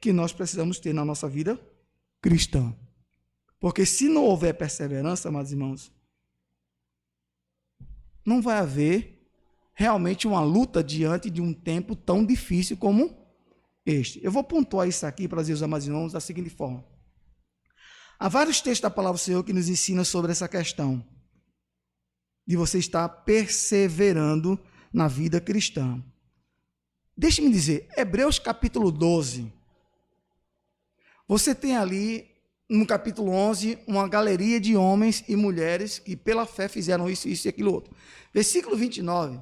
Speaker 1: que nós precisamos ter na nossa vida cristã. Porque se não houver perseverança, amados irmãos, não vai haver realmente uma luta diante de um tempo tão difícil como este. Eu vou pontuar isso aqui para os amados irmãos da seguinte forma. Há vários textos da palavra do Senhor que nos ensinam sobre essa questão de você estar perseverando na vida cristã. Deixe-me dizer, Hebreus capítulo 12, você tem ali, no capítulo 11, uma galeria de homens e mulheres que pela fé fizeram isso, isso e aquilo outro. Versículo 29,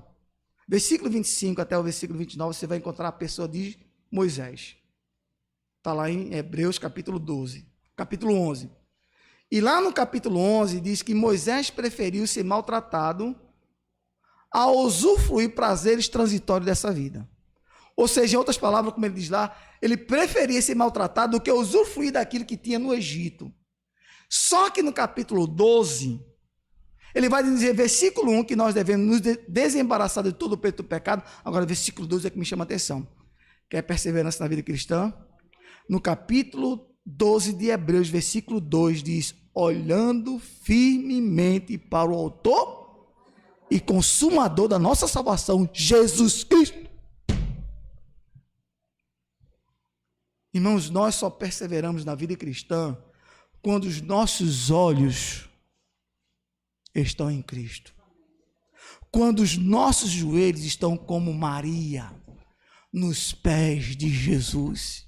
Speaker 1: versículo 25 até o versículo 29, você vai encontrar a pessoa de Moisés. Está lá em Hebreus capítulo 12, capítulo 11. E lá no capítulo 11 diz que Moisés preferiu ser maltratado a usufruir prazeres transitórios dessa vida. Ou seja, em outras palavras, como ele diz lá, ele preferia ser maltratado do que usufruir daquilo que tinha no Egito. Só que no capítulo 12, ele vai dizer, versículo 1, que nós devemos nos desembaraçar de todo o peso do pecado. Agora, versículo 12 é que me chama a atenção. Que é perseverança na vida cristã. No capítulo 12 de Hebreus, versículo 2, diz, olhando firmemente para o autor e consumador da nossa salvação, Jesus Cristo. Irmãos, nós só perseveramos na vida cristã quando os nossos olhos estão em Cristo. Quando os nossos joelhos estão como Maria, nos pés de Jesus.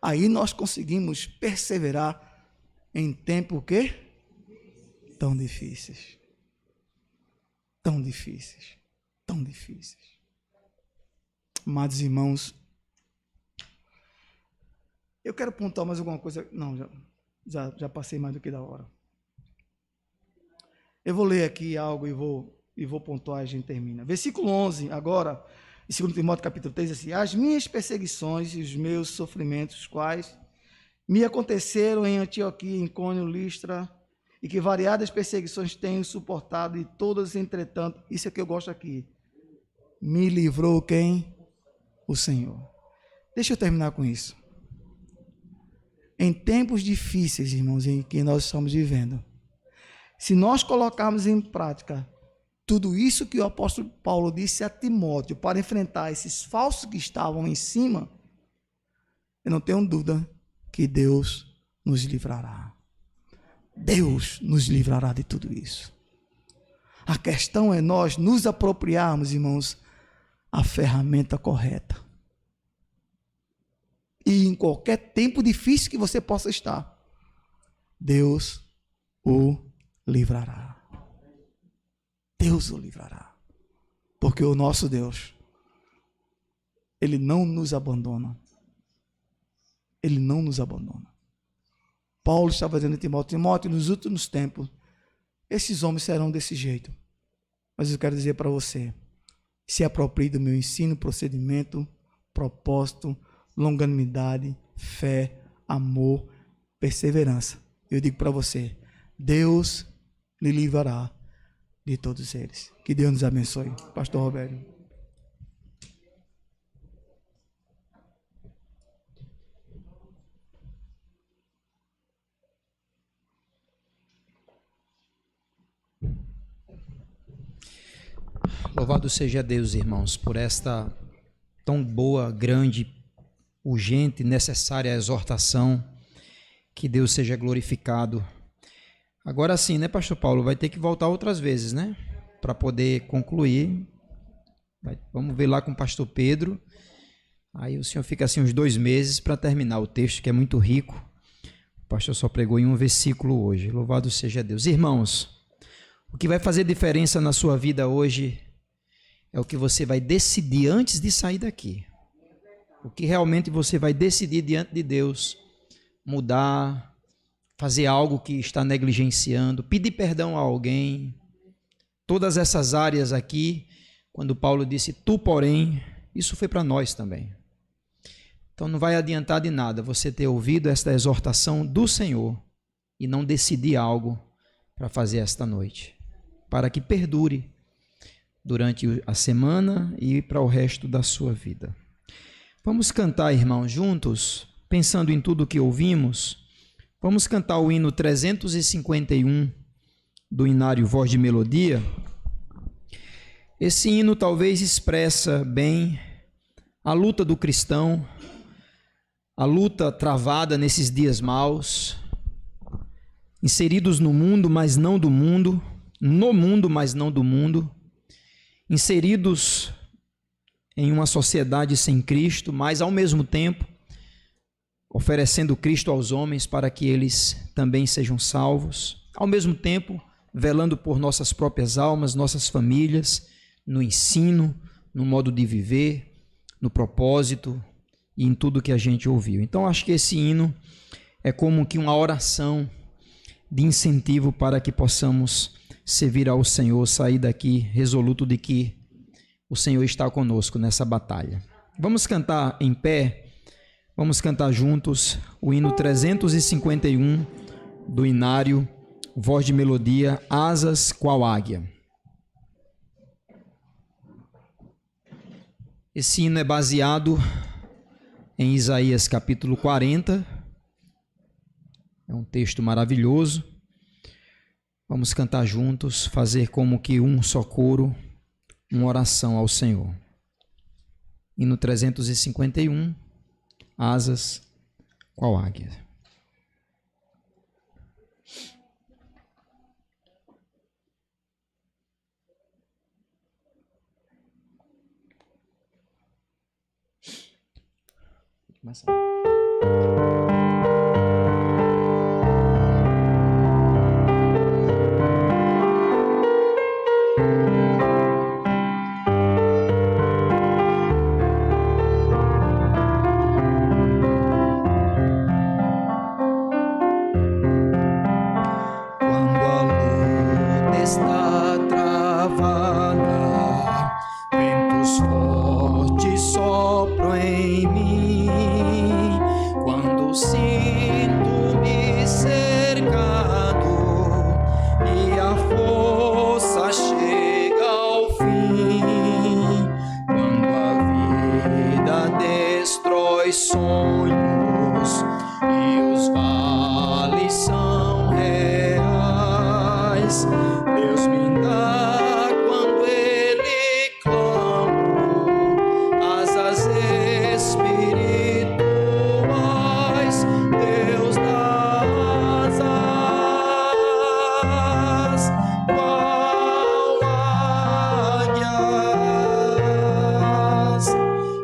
Speaker 1: Aí nós conseguimos perseverar em tempo o quê? Tão difíceis. Tão difíceis. Tão difíceis. Amados irmãos, eu quero pontuar mais alguma coisa. Não, já passei mais do que da hora. Eu vou ler aqui algo e vou pontuar e a gente termina. Versículo 11, agora, em 2 Timóteo capítulo 3, assim, as minhas perseguições e os meus sofrimentos, os quais me aconteceram em Antioquia, em Icônio, Listra, e que variadas perseguições tenho suportado, e todas, entretanto, isso é que eu gosto aqui, me livrou quem? O Senhor. Deixa eu terminar com isso. Em tempos difíceis, irmãos, em que nós estamos vivendo, se nós colocarmos em prática tudo isso que o apóstolo Paulo disse a Timóteo para enfrentar esses falsos que estavam em cima, eu não tenho dúvida que Deus nos livrará. Deus nos livrará de tudo isso. A questão é nós nos apropriarmos, irmãos, a ferramenta correta. E em qualquer tempo difícil que você possa estar, Deus o livrará. Deus o livrará. Porque o nosso Deus, Ele não nos abandona. Ele não nos abandona. Paulo estava dizendo a Timóteo, Timóteo, nos últimos tempos, esses homens serão desse jeito. Mas eu quero dizer para você, se aproprie do meu ensino, procedimento, propósito, longanimidade, fé, amor, perseverança. Eu digo para você, Deus lhe livrará de todos eles. Que Deus nos abençoe. Pastor Roberto.
Speaker 2: Louvado seja Deus, irmãos, por esta tão boa, grande, urgente, necessária exortação. Que Deus seja glorificado. Agora sim, né, pastor Paulo? Vai ter que voltar outras vezes, né? Para poder concluir. Vamos ver lá com o pastor Pedro. Aí o senhor fica assim uns 2 meses para terminar o texto, que é muito rico. O pastor só pregou em um versículo hoje. Louvado seja Deus. Irmãos, o que vai fazer diferença na sua vida hoje é o que você vai decidir antes de sair daqui. O que realmente você vai decidir diante de Deus. Mudar, fazer algo que está negligenciando, pedir perdão a alguém. Todas essas áreas aqui, quando Paulo disse, tu porém, isso foi para nós também. Então não vai adiantar de nada você ter ouvido esta exortação do Senhor e não decidir algo para fazer esta noite, para que perdure durante a semana e para o resto da sua vida. Vamos cantar, irmãos, juntos, pensando em tudo que ouvimos. Vamos cantar o hino 351 do Inário Voz de Melodia. Esse hino talvez expressa bem a luta do cristão, a luta travada nesses dias maus, inseridos no mundo, mas não do mundo, no mundo, mas não do mundo, inseridos em uma sociedade sem Cristo, mas ao mesmo tempo oferecendo Cristo aos homens para que eles também sejam salvos, ao mesmo tempo velando por nossas próprias almas, nossas famílias, no ensino, no modo de viver, no propósito e em tudo que a gente ouviu. Então acho que esse hino é como que uma oração de incentivo para que possamos servir ao Senhor, sair daqui resoluto de que o Senhor está conosco nessa batalha. Vamos cantar em pé, vamos cantar juntos o hino 351 do Inário, Voz de Melodia, Asas qual águia. Esse hino é baseado em Isaías capítulo 40, é um texto maravilhoso. Vamos cantar juntos, fazer como que um só coro, uma oração ao Senhor. Hino 351, Asas qual águia. Começa.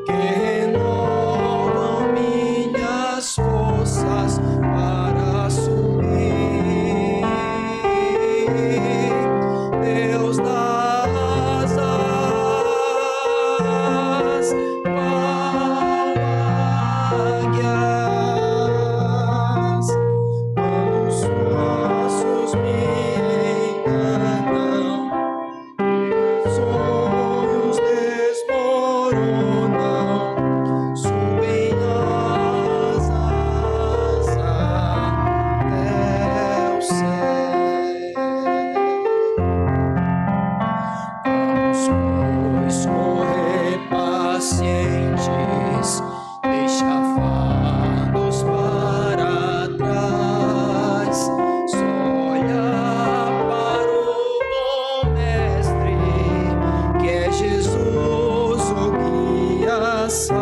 Speaker 3: Que renovam minhas forças.
Speaker 2: coração.